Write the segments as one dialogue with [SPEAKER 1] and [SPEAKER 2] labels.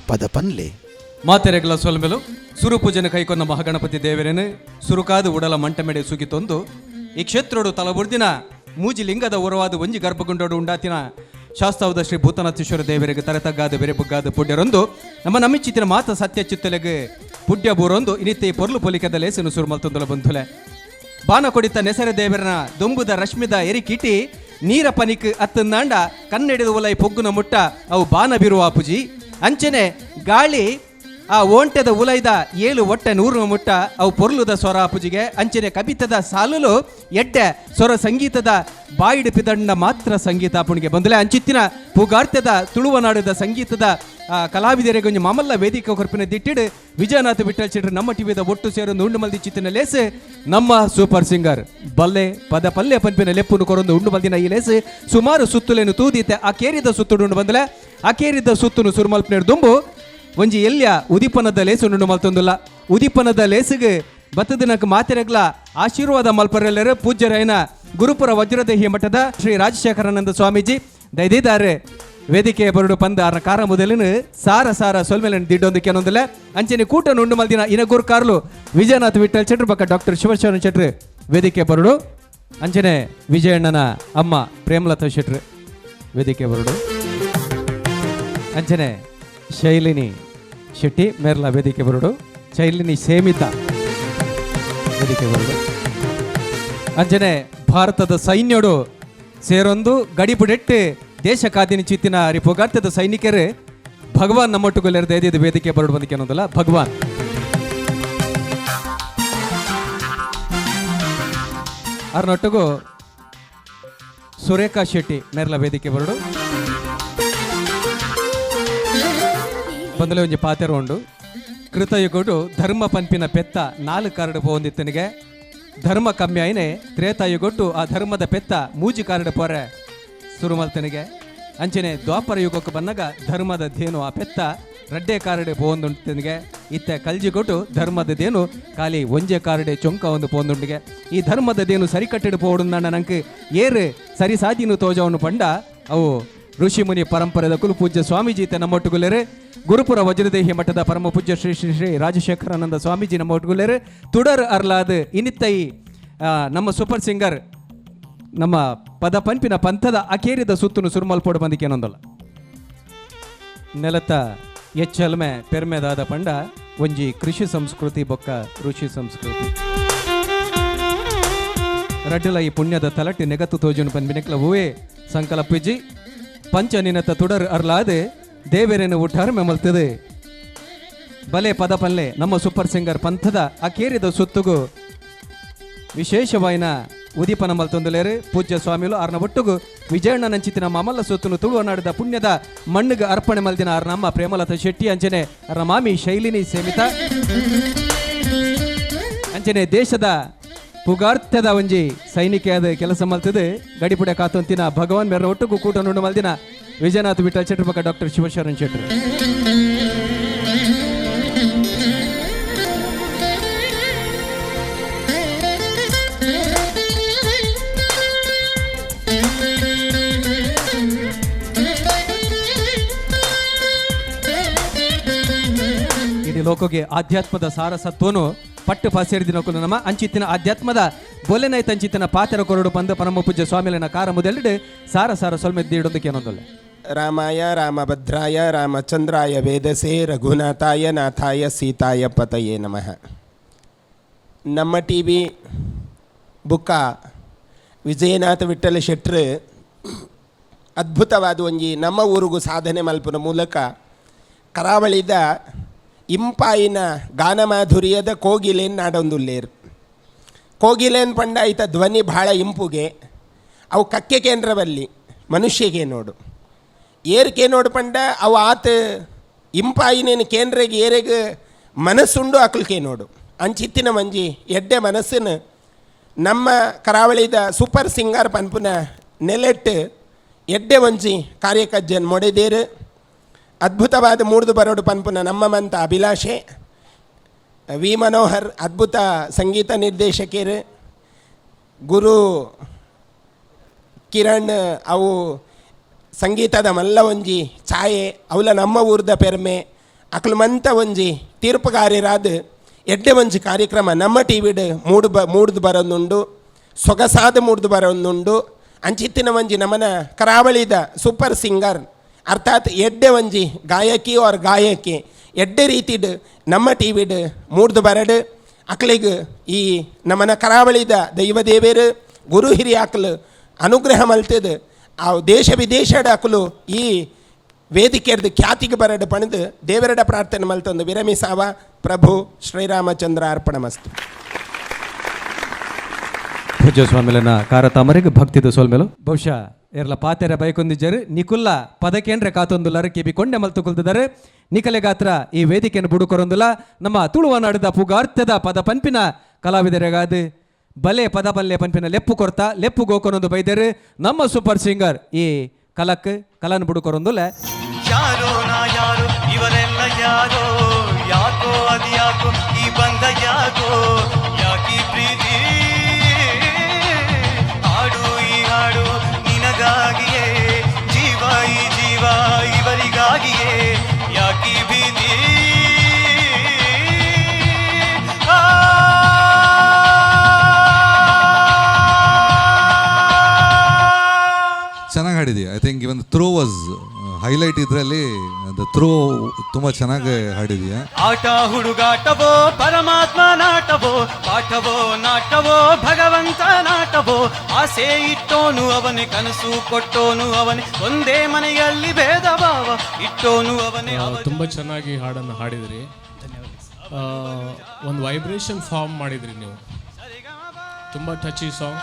[SPEAKER 1] ಪದ ಪನ್ಲೆ
[SPEAKER 2] ಮಾತೆರೆಗಳ ಸೊಲ್ಮೆಲು ಸುರು ಪೂಜನೆ ಕೈಕೊಂಡ ಮಹಾಗಣಪತಿ ದೇವರೇನು ಸುರುಕಾದ ಉಡಲ ಮಂಟಮೆಡೆ ಸುಗಿತೊಂದು ಈ ಕ್ಷೇತ್ರೋಡು ತಲಬುರ್ದಿನ ಮೂಜಿ ಲಿಂಗದ ಉರವಾದ ಒಂಜಿ ಗರ್ಭಗುಂಡೋಡು ಉಂಡಾತಿನ ಶಾಸ್ತಾವದ ಶ್ರೀ ಭೂತನಾಥೇಶ್ವರ ದೇವರಿಗೆ ತರತಗ್ಗಾದ ಬೆರೆ ಬುಗ್ಗಾದ ಪುಡ್ಯರೊಂದು ನಮ್ಮ ನಮ್ಮಿಚ್ಚಿತ್ತಿನ ಮಾತ ಸತ್ಯ ಚಿತ್ತಲೆಗೆ ಪುಡ್ಯ ಬೂರೊಂದು ಇನಿತ್ತೆ ಪೊರ್ಲು ಪೊಲಿಕದ ಲೇಸನು ಸುರುಮಲ್ತೊಂದಲ ಬಂಧುಲೆ ಬಾನ ಕೊಡಿತ ನೆಸರ ದೇವರನ ದೊಂಬುದ ರಶ್ಮಿದ ಎರಿಕಿಟಿ ನೀರ ಪನಿಕ್ ಅತ್ತಂದಾಂಡ ಕನ್ನಡಿದ ಉಲೈ ಪೊಗ್ಗುನ ಮುಟ್ಟ ಅವು ಬಾನ ಬಿರುವ ಪುಜಿ ಅಂಚನೆ ಗಾಳಿ ಆ ಓಂಟೆದ ಉಲೈದ 7 ಒಟ್ಟೆ 100 ಮುಟ್ಟ ಅವು ಪೊರ್ಲುದ ಸ್ವರ ಪುಜಿಗೆ ಅಂಚನೆ ಕವಿತದ ಸಾಲುಲು ಎಡ್ಡೆ ಸ್ವರ ಸಂಗೀತದ ಬಾಯಿಡು ಪಿದಂಡ ಮಾತ್ರ ಸಂಗೀತ ಪುಣಿಗೆ ಬಂದಲೆ ಅಂಚಿತ್ತಿನ ಪುಗಾರ್ತೆದ ತುಳುವನಾಡದ ಸಂಗೀತದ ಕಲಾವಿದರಿಗೆ ಮಾಮಲ್ಲ ವೇದಿಕೆ ಕೊರ್ಪಿನ ದಿಟ್ಟಿಡು ವಿಜಯನಾಥ ವಿಠಲ್ ಚಿಟ್ರು ನಮ್ಮ ಟಿವಿದ ಒಟ್ಟು ಸೇರೊಂದು ಉಂಡು ಮಲ್ದಿ ಚಿತ್ತಿನ ಲೇಸು ನಮ್ಮ ಸೂಪರ್ ಸಿಂಗರ್ ಬಲ್ಲೆ ಪದ ಪಲ್ಲೆ ಪಂಪಿನ ಲೆಪ್ಪುನು ಕೊರೊಂದು ಉಂಡು ಮಲ್ದಿನ ಈ ಲೇಸು ಸುಮಾರು ಸುತ್ತುಲೇನು ತೂದೀತೆ ಆ ಕೇರಿದ ಸುತ್ತುಡು ಉಂಡು ಬಂದಲೆ ಆ ಕೇರಿದ ಸುತ್ತುನು ಸುರುಮಲ್ಪನೇರು ದುಂಬು ಒಂಜಿ ಎಲ್ಯ ಉದಿಪನದ ಲೇಸು ಉಂಡು ಮಲ್ತೊಂದುಲ್ಲ ಉದಿಪನದ ಲೇಸಿಗೆ ಬತ್ತದಿನಕ್ಕೆ ಮಾತೆರೆಗ್ಲ ಆಶೀರ್ವಾದ ಮಲ್ಪರೆಲ್ಲರೂ ಪೂಜ್ಯರೈನ ಗುರುಪುರ ವಜ್ರದೇಹಿ ಮಠದ ಶ್ರೀ ರಾಜಶೇಖರಾನಂದ ಸ್ವಾಮೀಜಿ ದೈದಿದ್ದಾರೆ ವೇದಿಕೆ ಬರಡು ಪಂದ ಅರ ಕಾರ ಮೊದಲಿನ ಸಾರ ಸೊಲ್ಮೆಲನ್ ದಿಡ್ಡೊಂದು ಕೆನೊಂದಿಲ್ಲ ಅಂಚನೆ ಕೂಟ ನುಂಡು ಮಲ್ದಿನ ಇನಗೂರ್ ಕಾರ್ಲು ವಿಜಯನಾಥ ವಿಠಲ್ ಚಟ್ರ ಬಕ್ಕ ಡಾಕ್ಟರ್ ಶಿವಶರಣ ಶೆಟ್ರು ವೇದಿಕೆ ಬರಡು ಅಂಚನೆ ವಿಜಯಣ್ಣನ ಅಮ್ಮ ಪ್ರೇಮಲತಾ ಶೆಟ್ರು ವೇದಿಕೆ ಬರಡು ಅಂಚನೆ ಶೈಲಿನಿ ಶೆಟ್ಟಿ ಮೇರ್ಲ ವೇದಿಕೆ ಬರಡು ಶೈಲಿನಿ ಸೇಮಿತ ವೇದಿಕೆ ಬರಡು ಅಂಚನೆ ಭಾರತದ ಸೈನ್ಯಡು ಸೇರೊಂದು ಗಡಿಪುಡೆಟ್ಟು ದೇಶ ಕಾದಿನ ಚಿತ್ತಿನ ರಿಪೋಗಾರ್ತೆದ ಸೈನಿಕರು ಭಗವಾನ್ ನಮ್ಮೊಟ್ಟುಗೊಲ್ಲೆರದು ಎದಿದ ವೇದಿಕೆ ಬರಡು ಬಂದಿಕೆ ಅನ್ನೋದಲ್ಲ ಭಗವಾನ್ ಅರ್ನೊಟ್ಟಿಗೂ ಸುರೇಖಾ ಶೆಟ್ಟಿ ಮೇರ್ಲ ವೇದಿಕೆ ಬರಡು ಬಂದಲೆ ಒಂಜಿ ಪಾತೆರ ಉಂಡು ಕೃತಯುಗುಡು ಧರ್ಮ ಪಂಪಿನ ಪೆತ್ತ 4 ಕಾರ್ಡ್ ಪೋಂದಿತ್ತನಿಗೆ ಧರ್ಮ ಕಮ್ಮಿ ಆಯ್ನೆ ತ್ರೇತಾಯುಗೊಟ್ಟು ಆ ಧರ್ಮದ ಪೆತ್ತ ಮೂಜಿ ಕಾರ್ಡ್ ಪೋರೆ ಸುರುಮಲ್ತನಿಗೆ ಅಂಚನೆ ದ್ವಾಪರ ಯುಗಕ್ಕೆ ಬಂದಾಗ ಧರ್ಮದ ದೇನು ಆ ಪೆತ್ತ ರಡ್ಡೆ ಕಾರ್ಡೆ ಪೋಂದುಂಟನಿಗೆ ಇತ್ತೆ ಕಲ್ಜಿಗೊಟ್ಟು ಧರ್ಮದ ದೇನು ಖಾಲಿ ಒಂಜೆ ಕಾರ್ಡೆ ಚೊಂಕ ಒಂದು ಪೋಂದುಂಡಿಗೆ ಈ ಧರ್ಮದ ದೇನು ಸರಿ ಕಟ್ಟಿಡು ಪೋಡುಂದ ನಂಗೆ ಏರು ಸರಿ ಸಾದಿನು ತೋಜವನ್ನು ಪಂಡ ಅವು ಋಷಿ ಮುನಿ ಪರಂಪರೆದ ಕುಲಪೂಜ್ಯ ಸ್ವಾಮೀಜಿ ನಮ್ಮೊಟ್ಟುಗುಲೇರು ಗುರುಪುರ ವಜ್ರದೇಹಿ ಮಠದ ಪರಮ ಪೂಜ್ಯ ಶ್ರೀ ಶ್ರೀ ಶ್ರೀ ರಾಜಶೇಖರಾನಂದ ಸ್ವಾಮೀಜಿ ನಮ್ಮ ಒಟ್ಟುಗುಲೇರು ತುಡರ್ ಅರ್ಲಾದ್ ಇನಿತ್ತೈ ನಮ್ಮ ಸೂಪರ್ ಸಿಂಗರ್ ನಮ್ಮ ಪದ ಪಂಪಿನ ಪಂಥದ ಅಕೇರಿದ ಸುತ್ತನು ಸುರುಮಲ್ಪೋಡು ಬಂದಿಕೆ ಅನ್ನೊಂದಲ್ಲ ನೆಲತ ಎಚ್ಚಲ್ಮೆ ಪೆರ್ಮೆದಾದ ಪಂಡ ಒಂಜಿ ಕೃಷಿ ಸಂಸ್ಕೃತಿ ಬೊಕ್ಕ ಋಷಿ ಸಂಸ್ಕೃತಿ ರಡ್ಡಲ ಈ ಪುಣ್ಯದ ತಲಟ್ಟಿ ನೆಗತ್ತು ತೋಜುನು ಪನ್ಬಿನೆಕ್ಲ ಹೂವೇ ಸಂಕಲಪ್ಪಿಜಿ ಪಂಚನಿನತ ತುಡರ್ ಅರ್ಲಾದೆ ದೇವೇರೇನು ಉಠಾರ ಮೆಮಲ್ತದೆ ಬಲೆ ಪದ ಪಲ್ಲೆ ನಮ್ಮ ಸೂಪರ್ ಸಿಂಗರ್ ಪಂಥದ ಆ ಕೇರಿದ ಸುತ್ತುಗು ವಿಶೇಷವಾಯಿನ ಉದೀಪನ ಮಲ್ತೊಂದುಲೇರು ಪೂಜ್ಯ ಸ್ವಾಮಿಲು ಆರ್ನ ಒಟ್ಟುಗು ವಿಜಯಣ್ಣ ನಂಚಿತಿನ ಮಮಲ್ಲ ಸುತ್ತನು ತುಳುವನಾಡಿದ ಪುಣ್ಯದ ಮಣ್ಣಿಗೆ ಅರ್ಪಣೆ ಮಲ್ದಿನ ಆರ್ ನಮ್ಮ ಪ್ರೇಮಲತಾ ಶೆಟ್ಟಿ ಅಂಚನೆ ಅರ್ನ ಮಾಮಿ ಶೈಲಿನಿ ಸೇಮಿತ ಅಂಚನೆ ದೇಶದ ಪುಗಾರ್ಥದ ಒಂಜಿ ಸೈನಿಕೆಯಾದ ಕೆಲಸ ಮಲ್ತದೆ ಗಡಿಪುಡೆ ಕಾತೊಂತಿನ ಭಗವಾನ್ ಮೇರ ಒಟ್ಟುಗು ಕೂಟ ನುಂಡು ಮಲ್ದಿನ ವಿಜಯನಾಥ ವಿಠಲ್ ಚಟ್ರ ಬಕ್ಕ ಡಾಕ್ಟರ್ ಶಿವಶರಣ ಶೆಟ್ರು ಇಡೀ ಲೋಕಗೆ ಆಧ್ಯಾತ್ಮದ ಸಾರಸತ್ವನು ಪಟ್ಟು ಪಾಸೇರಿದಿನಕ್ಕೂ ನಮ್ಮ ಅಂಚಿತ್ತಿನ ಆಧ್ಯಾತ್ಮದ ಬೊಲೆನೈತ ಅಂಚಿತ್ತಿನ ಪಾತೆರ ಕೊರಡು ಬಂದ ಪರಮ ಪೂಜ್ಯ ಸ್ವಾಮಿಲಿನ ಕಾರ ಮುದೆಲ್ಡು ಸಾರ ಸೊಲ್ಮೆದ್ದಿಡೊಂದಕ್ಕೆ ಅನ್ನೋದಲ್ಲ
[SPEAKER 3] ರಾಮಾಯ ರಾಮಭದ್ರಾಯ ರಾಮಚಂದ್ರಾಯ ವೇದಸೇ ರಘುನಾಥಾಯ ನಾಥಾಯ ಸೀತಾಯ ಪತಯೇ ನಮಃ. ನಮ್ಮ ಟಿ ವಿ ಬುಕ್ಕ ವಿಜಯನಾಥ ವಿಠಲ ಶೆಟ್ರು ಅದ್ಭುತವಾದ ಒಂಜಿ ನಮ್ಮ ಊರಿಗೂ ಸಾಧನೆ ಮಲ್ಪನ ಮೂಲಕ ಕರಾವಳಿದ ಇಂಪಾಯಿನ ಗಾನಮಾಧುರ್ಯದ ಕೋಗಿಲೆನ್ ನಾಡೊಂದುಲ್ಲೇರು ಕೋಗಿಲೆನ್ ಪಂಡ ಐತ ಧ್ವನಿ ಭಾಳ ಇಂಪುಗೆ ಅವು ಕಕ್ಕೆ ಕೇಂದ್ರವಲ್ಲಿ ಮನುಷ್ಯಗೆ ನೋಡು ಏರ್ಕೆ ನೋಡು ಪಂಡ ಅವು ಆತ ಇಂಪಾಯಿನೇನು ಕೇಂದ್ರಗೆ ಏರೆಗೆ ಮನಸ್ಸುಂಡು ಅಕ್ಲಿಕೆ ನೋಡು ಅಂಚಿತ್ತಿನ ಮಂಜಿ ಎಡ್ಡೆ ಮನಸ್ಸನ್ನು ನಮ್ಮ ಕರಾವಳಿದ ಸೂಪರ್ ಸಿಂಗರ್ ಪನ್ಪುನ ನೆಲೆಟ್ಟು ಎಡ್ಡೆ ಒಂಜಿ ಕಾರ್ಯಕಜ್ಜನ್ ಮೊಡೆದೇರು ಅದ್ಭುತವಾದ ಮೂಡ್ದು ಬರೋಡು ಪನ್ಪುನ ನಮ್ಮ ಮಂತ ಅಭಿಲಾಷೆ ವಿ ಮನೋಹರ್ ಅದ್ಭುತ ಸಂಗೀತ ನಿರ್ದೇಶಕರು ಗುರು ಕಿರಣ್ ಅವು ಸಂಗೀತದ ಮಲ್ಲ ಒಂಜಿ ಛಾಯೆ ಅವಲ ನಮ್ಮ ಊರ್ದ ಪೆರ್ಮೆ ಅಕ್ಲು ಮಂತ ಒಂಜಿ ತೀರ್ಪುಗಾರರಾದ ಎಡ್ಡೆ ಒಂಜಿ ಕಾರ್ಯಕ್ರಮ ನಮ್ಮ ಟಿ ವಿಡ್ ಮೂಡ್ದು ಬರೋದುಂಡು, ಸೊಗಸಾದ ಮೂಡ್ದು ಬರೋದುಂಡು. ಅಂಚಿತ್ತಿನ ಒಂಜಿ ನಮ್ಮನ ಕರಾವಳಿದ ಸೂಪರ್ ಸಿಂಗರ್ ಅರ್ಥಾತ್ ಎಡ್ಡೆ ಒಂಜಿ ಗಾಯಕಿ ಆರ್ ಗಾಯಕಿ ಎಡ್ಡೆ ರೀತಿಡ್ ನಮ್ಮ ಟಿ ವಿಡ್ ಮೂಡ್ದು ಬರಡು. ಅಕ್ಲಿಗೆ ಈ ನಮ್ಮನ ಕರಾವಳಿದ ದೈವ ದೇವೇರು ಗುರು ಹಿರಿಯ ಅಕ್ಲು ಅನುಗ್ರಹ ಮಲ್ತದ ಆ ದೇಶ ವಿದೇಶದ ಅಕ್ಲು ಈ ವೇದಿಕೆಯರ್ದು ಖ್ಯಾತಿಗೆ ಬರಡು ಪಣದು ದೇವರಡ ಪ್ರಾರ್ಥನೆ ಮಲ್ತೊಂದು ವಿರಮಿಸಾವ. ಪ್ರಭು ಶ್ರೀರಾಮಚಂದ್ರ ಅರ್ಪಣಮಸ್ತು.
[SPEAKER 2] ಪೂಜ್ಯ ಸ್ವಾಮಿಲನ ಕಾರತಾಮರಿಗೆ ಭಕ್ತಿದು ಸೋಲ್ಮೆಲು ಬಹುಶಃ ಎರ್ಲ ಪಾತೆರ ಬೈಕೊಂದಿಜ್ಜರು ನಿಕುಲ್ಲ ಪದಕೇಂದ್ರ ಕಾತೊಂದುಲರ ಕಿಬಿ ಕೊಂಡೆ ಮಲ್ತು ಕುಲ್ದಿದ್ದಾರೆ. ನಿಕಲೆ ಗಾತ್ರ ಈ ವೇದಿಕೆಯನ್ನು ಬುಡುಕೊರೊಂದುಲ ನಮ್ಮ ತುಳುವನಾಡದ ಪುಗಾರ್ಥದ ಪದ ಪಂಪಿನ ಕಲಾವಿದರಿಗಾದ ಬಲೆ ಪದ ಬಲ್ಲೆ ಪಂಪಿನ ಲೆಪ್ಪು ಕೊರ್ತ ಲೆಪ್ಪು ಗೋಕೊನೊಂದು ಬೈದರು ನಮ್ಮ ಸೂಪರ್ ಸಿಂಗರ್ ಈ ಕಲಕ್ ಕಲನ್ ಬುಡುಕೊರೊಂದುಲ
[SPEAKER 1] ಯಾರೋ ನಾ ಯಾರೋ ಇವರೆಲ್ಲ ಯಾರೋ, ಯಾಕೋ ಅದು ಯಾಕೋ ಈ ಬಂದ ಯಾಕೋ, ಯಾಕಿ ಪ್ರೀತಿ ಹಾಡು ಈ ಹಾಡು ನಿನಗಾಗಿಯೇ, ಜೀವ ಈ ಜೀವ ಇವರಿಗಾಗಿಯೇ, ಯಾಕಿ ಭೀತಿ
[SPEAKER 4] ಚೆನ್ನಾಗಿ ಹಾಡಿದೀಯ. I think even throw was highlight. ಇದರಲ್ಲಿ ದ ಥ್ರೋ ತುಂಬ ಚೆನ್ನಾಗಿ ಹಾಡಿದೀಯ.
[SPEAKER 1] ಆಟ ಹುಡುಗಾಟವೋ ಪರಮಾತ್ಮ ನಾಟವೋ, ಪಾಠವೋ ನಾಟವೋ ಭಗವಂತ ನಾಟವೋ, ಆಸೆ ಇಟ್ಟೋನು ಅವನೇ ಕನಸು ಕೊಟ್ಟೋನು ಅವನೇ, ಒಂದೇ ಮನೆಯಲ್ಲಿ ಭೇದ ಭಾವ ಇಟ್ಟೋನು ಅವನೇ.
[SPEAKER 5] ತುಂಬ ಚೆನ್ನಾಗಿ ಹಾಡನ್ನು ಹಾಡಿದ್ರಿ. ಒಂದು ವೈಬ್ರೇಷನ್ ಫಾರ್ಮ್ ಮಾಡಿದ್ರಿ ನೀವು. ತುಂಬ ಟಚಿ ಸಾಂಗ್.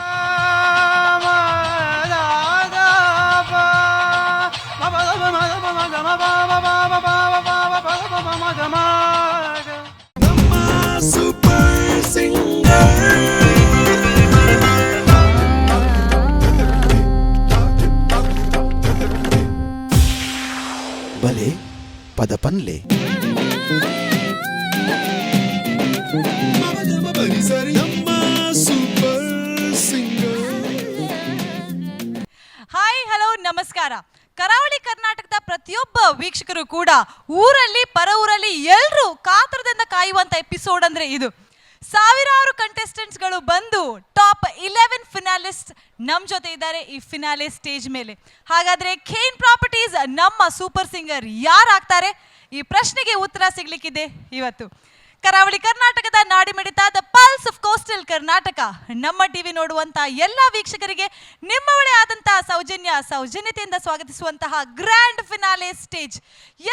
[SPEAKER 6] ಬಲೆ ಪದ ಪನ್ಲೆ
[SPEAKER 7] ಹಾಯ್ ಹಲೋ ನಮಸ್ಕಾರ. ಕರಾವಳಿ ಕರ್ನಾಟಕದ ಪ್ರತಿಯೊಬ್ಬ ವೀಕ್ಷಕರು ಕೂಡ ಊರಲ್ಲಿ ಪರ ಊರಲ್ಲಿ ಎಲ್ಲರೂ ಕಾತರದಿಂದ ಕಾಯುವಂತ ಎಪಿಸೋಡ್ ಅಂದ್ರೆ ಇದು. ಸಾವಿರಾರು ಕಂಟೆಸ್ಟೆಂಟ್ಸ್ಗಳು ಬಂದು ಟಾಪ್ 11 ಫಿನಾಲಿಸ್ಟ್ ನಮ್ಮ ಜೊತೆ ಇದ್ದಾರೆ ಈ ಫಿನಾಲೆ ಸ್ಟೇಜ್ ಮೇಲೆ. ಹಾಗಾದ್ರೆ ಖೇನ್ ಪ್ರಾಪರ್ಟೀಸ್ ನಮ್ಮ ಸೂಪರ್ ಸಿಂಗರ್ ಯಾರಾಗ್ತಾರೆ? ಈ ಪ್ರಶ್ನೆಗೆ ಉತ್ತರ ಸಿಗ್ಲಿಕ್ಕಿದೆ ಇವತ್ತು. ಕರಾವಳಿ ಕರ್ನಾಟಕದ ನಾಡಿಮಿಡಿತ the pulse of coastal Karnataka ನಮ್ಮ ಟಿವಿ ನೋಡುವಂತಹ ಎಲ್ಲ ವೀಕ್ಷಕರಿಗೆ ನಿಮ್ಮವಳೇ ಆದಂತಹ ಸೌಜನ್ಯತೆಯಿಂದ ಸ್ವಾಗತಿಸುವಂತಹ ಗ್ರ್ಯಾಂಡ್ ಫಿನಾಲೆ ಸ್ಟೇಜ್.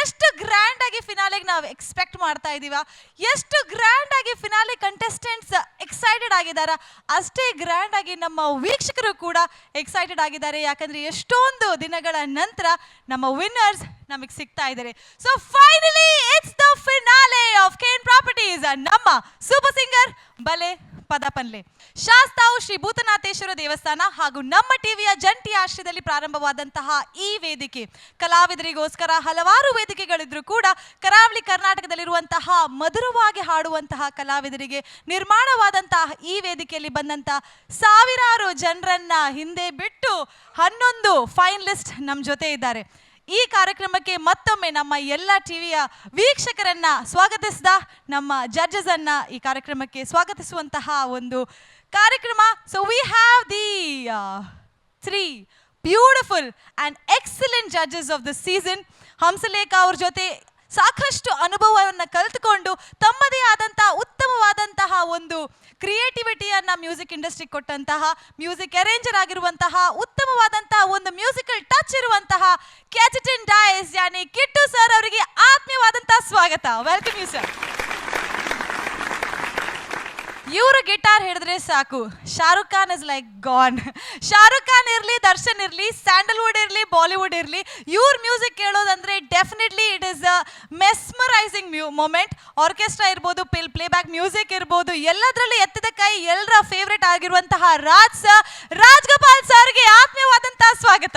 [SPEAKER 7] ಎಷ್ಟು ಗ್ರ್ಯಾಂಡ್ ಆಗಿ ಫಿನಾಲೆಗೆ ನಾವು ಎಕ್ಸ್ಪೆಕ್ಟ್ ಮಾಡ್ತಾ ಇದೀವ, ಎಷ್ಟು ಗ್ರ್ಯಾಂಡ್ ಆಗಿ ಫಿನಾಲೆ ಕಂಟೆಸ್ಟೆಂಟ್ಸ್ ಎಕ್ಸೈಟೆಡ್ ಆಗಿದ್ದಾರೆ, ಅಷ್ಟೇ ಗ್ರ್ಯಾಂಡ್ ಆಗಿ ನಮ್ಮ ವೀಕ್ಷಕರು ಕೂಡ ಎಕ್ಸೈಟೆಡ್ ಆಗಿದ್ದಾರೆ. ಯಾಕಂದ್ರೆ ಎಷ್ಟೊಂದು ದಿನಗಳ ನಂತರ ನಮ್ಮ ವಿನ್ನರ್ಸ್ ನಮಗೆ ಸಿಗ್ತಾ ಇದ್ದಾರೆ. So finally it's the finale of Cane Properties ನಮ್ಮ ಸೂಪರ್ ಸಿಂಗರ್ ಬಲೆ ಪದ ಪನ್ಲೆ. ಶಾಸ್ತಾವು ಶ್ರೀ ಭೂತನಾಥೇಶ್ವರ ದೇವಸ್ಥಾನ ಹಾಗೂ ನಮ್ಮ ಟಿವಿಯ ಜಂಟಿ ಆಶ್ರಯದಲ್ಲಿ ಪ್ರಾರಂಭವಾದಂತಹ ಈ ವೇದಿಕೆ ಕಲಾವಿದರಿಗೋಸ್ಕರ ಹಲವಾರು ವೇದಿಕೆಗಳಿದ್ರು ಕೂಡ ಕರಾವಳಿ ಕರ್ನಾಟಕದಲ್ಲಿರುವಂತಹ ಮಧುರವಾಗಿ ಹಾಡುವಂತಹ ಕಲಾವಿದರಿಗೆ ನಿರ್ಮಾಣವಾದಂತಹ ಈ ವೇದಿಕೆಯಲ್ಲಿ ಬಂದಂತಹ ಸಾವಿರಾರು ಜನರನ್ನ ಹಿಂದೆ ಬಿಟ್ಟು 11 ಫೈನಲಿಸ್ಟ್ ನಮ್ಮ ಜೊತೆ ಇದ್ದಾರೆ. ಈ ಕಾರ್ಯಕ್ರಮಕ್ಕೆ ಮತ್ತೊಮ್ಮೆ ನಮ್ಮ ಎಲ್ಲ ಟಿವಿಯ ವೀಕ್ಷಕರನ್ನ ಸ್ವಾಗತಿಸಿದ ನಮ್ಮ ಜಡ್ಜಸ್ ಅನ್ನ ಈ ಕಾರ್ಯಕ್ರಮಕ್ಕೆ ಸ್ವಾಗತಿಸುವಂತಹ ಒಂದು ಕಾರ್ಯಕ್ರಮ. So we have the 3 beautiful and excellent judges of the season. Hamsalekha ಅವ್ರ ಜೊತೆ ಸಾಕಷ್ಟು ಅನುಭವವನ್ನು ಕಲಿತುಕೊಂಡು ತಮ್ಮದೇ ಆದಂತಹ ಉತ್ತಮವಾದಂತಹ ಒಂದು ಕ್ರಿಯೇಟಿವಿಟಿಯನ್ನು ಮ್ಯೂಸಿಕ್ ಇಂಡಸ್ಟ್ರಿ ಕೊಟ್ಟಂತಹ ಮ್ಯೂಸಿಕ್ ಅರೇಂಜರ್ ಆಗಿರುವಂತಹ ಉತ್ತಮವಾದಂತಹ ಒಂದು ಮ್ಯೂಸಿಕಲ್ ಟಚ್ ಇರುವಂತಹ ಕ್ಯಾಚಿಟಿನ್ ಡೈಸ್ ಯಾನಿ ಕಿಟ್ಟು ಸರ್ ಅವರಿಗೆ ಆತ್ಮೀಯವಾದಂತಹ ಸ್ವಾಗತ. Welcome you sir. ಇವರು ಗಿಟಾರ್ ಹಿಡಿದ್ರೆ ಸಾಕು, Shahrukh Khan is like gone. Shahrukh Khan ಇರಲಿ, ದರ್ಶನ್ ಇರಲಿ, ಸ್ಯಾಂಡಲ್ವುಡ್ ಇರಲಿ, ಬಾಲಿವುಡ್ ಇರಲಿ, ಇವ್ರ music ಕೇಳೋದಂದ್ರೆ definitely it is a mesmerising moment. Orchestra ಇರ್ಬೋದು, ಪ್ಲೇಬ್ಯಾಕ್ ಮ್ಯೂಸಿಕ್ ಇರ್ಬೋದು, ಎಲ್ಲದರಲ್ಲೂ ಎತ್ತಿದ ಕೈ ಎಲ್ಲರ ಫೇವ್ರೆಟ್ ಆಗಿರುವಂತಹ ರಾಜ್ಗೋಪಾಲ್ ಸರ್ಗೆ ಆತ್ಮೀಯವಾದಂತಹ ಸ್ವಾಗತ.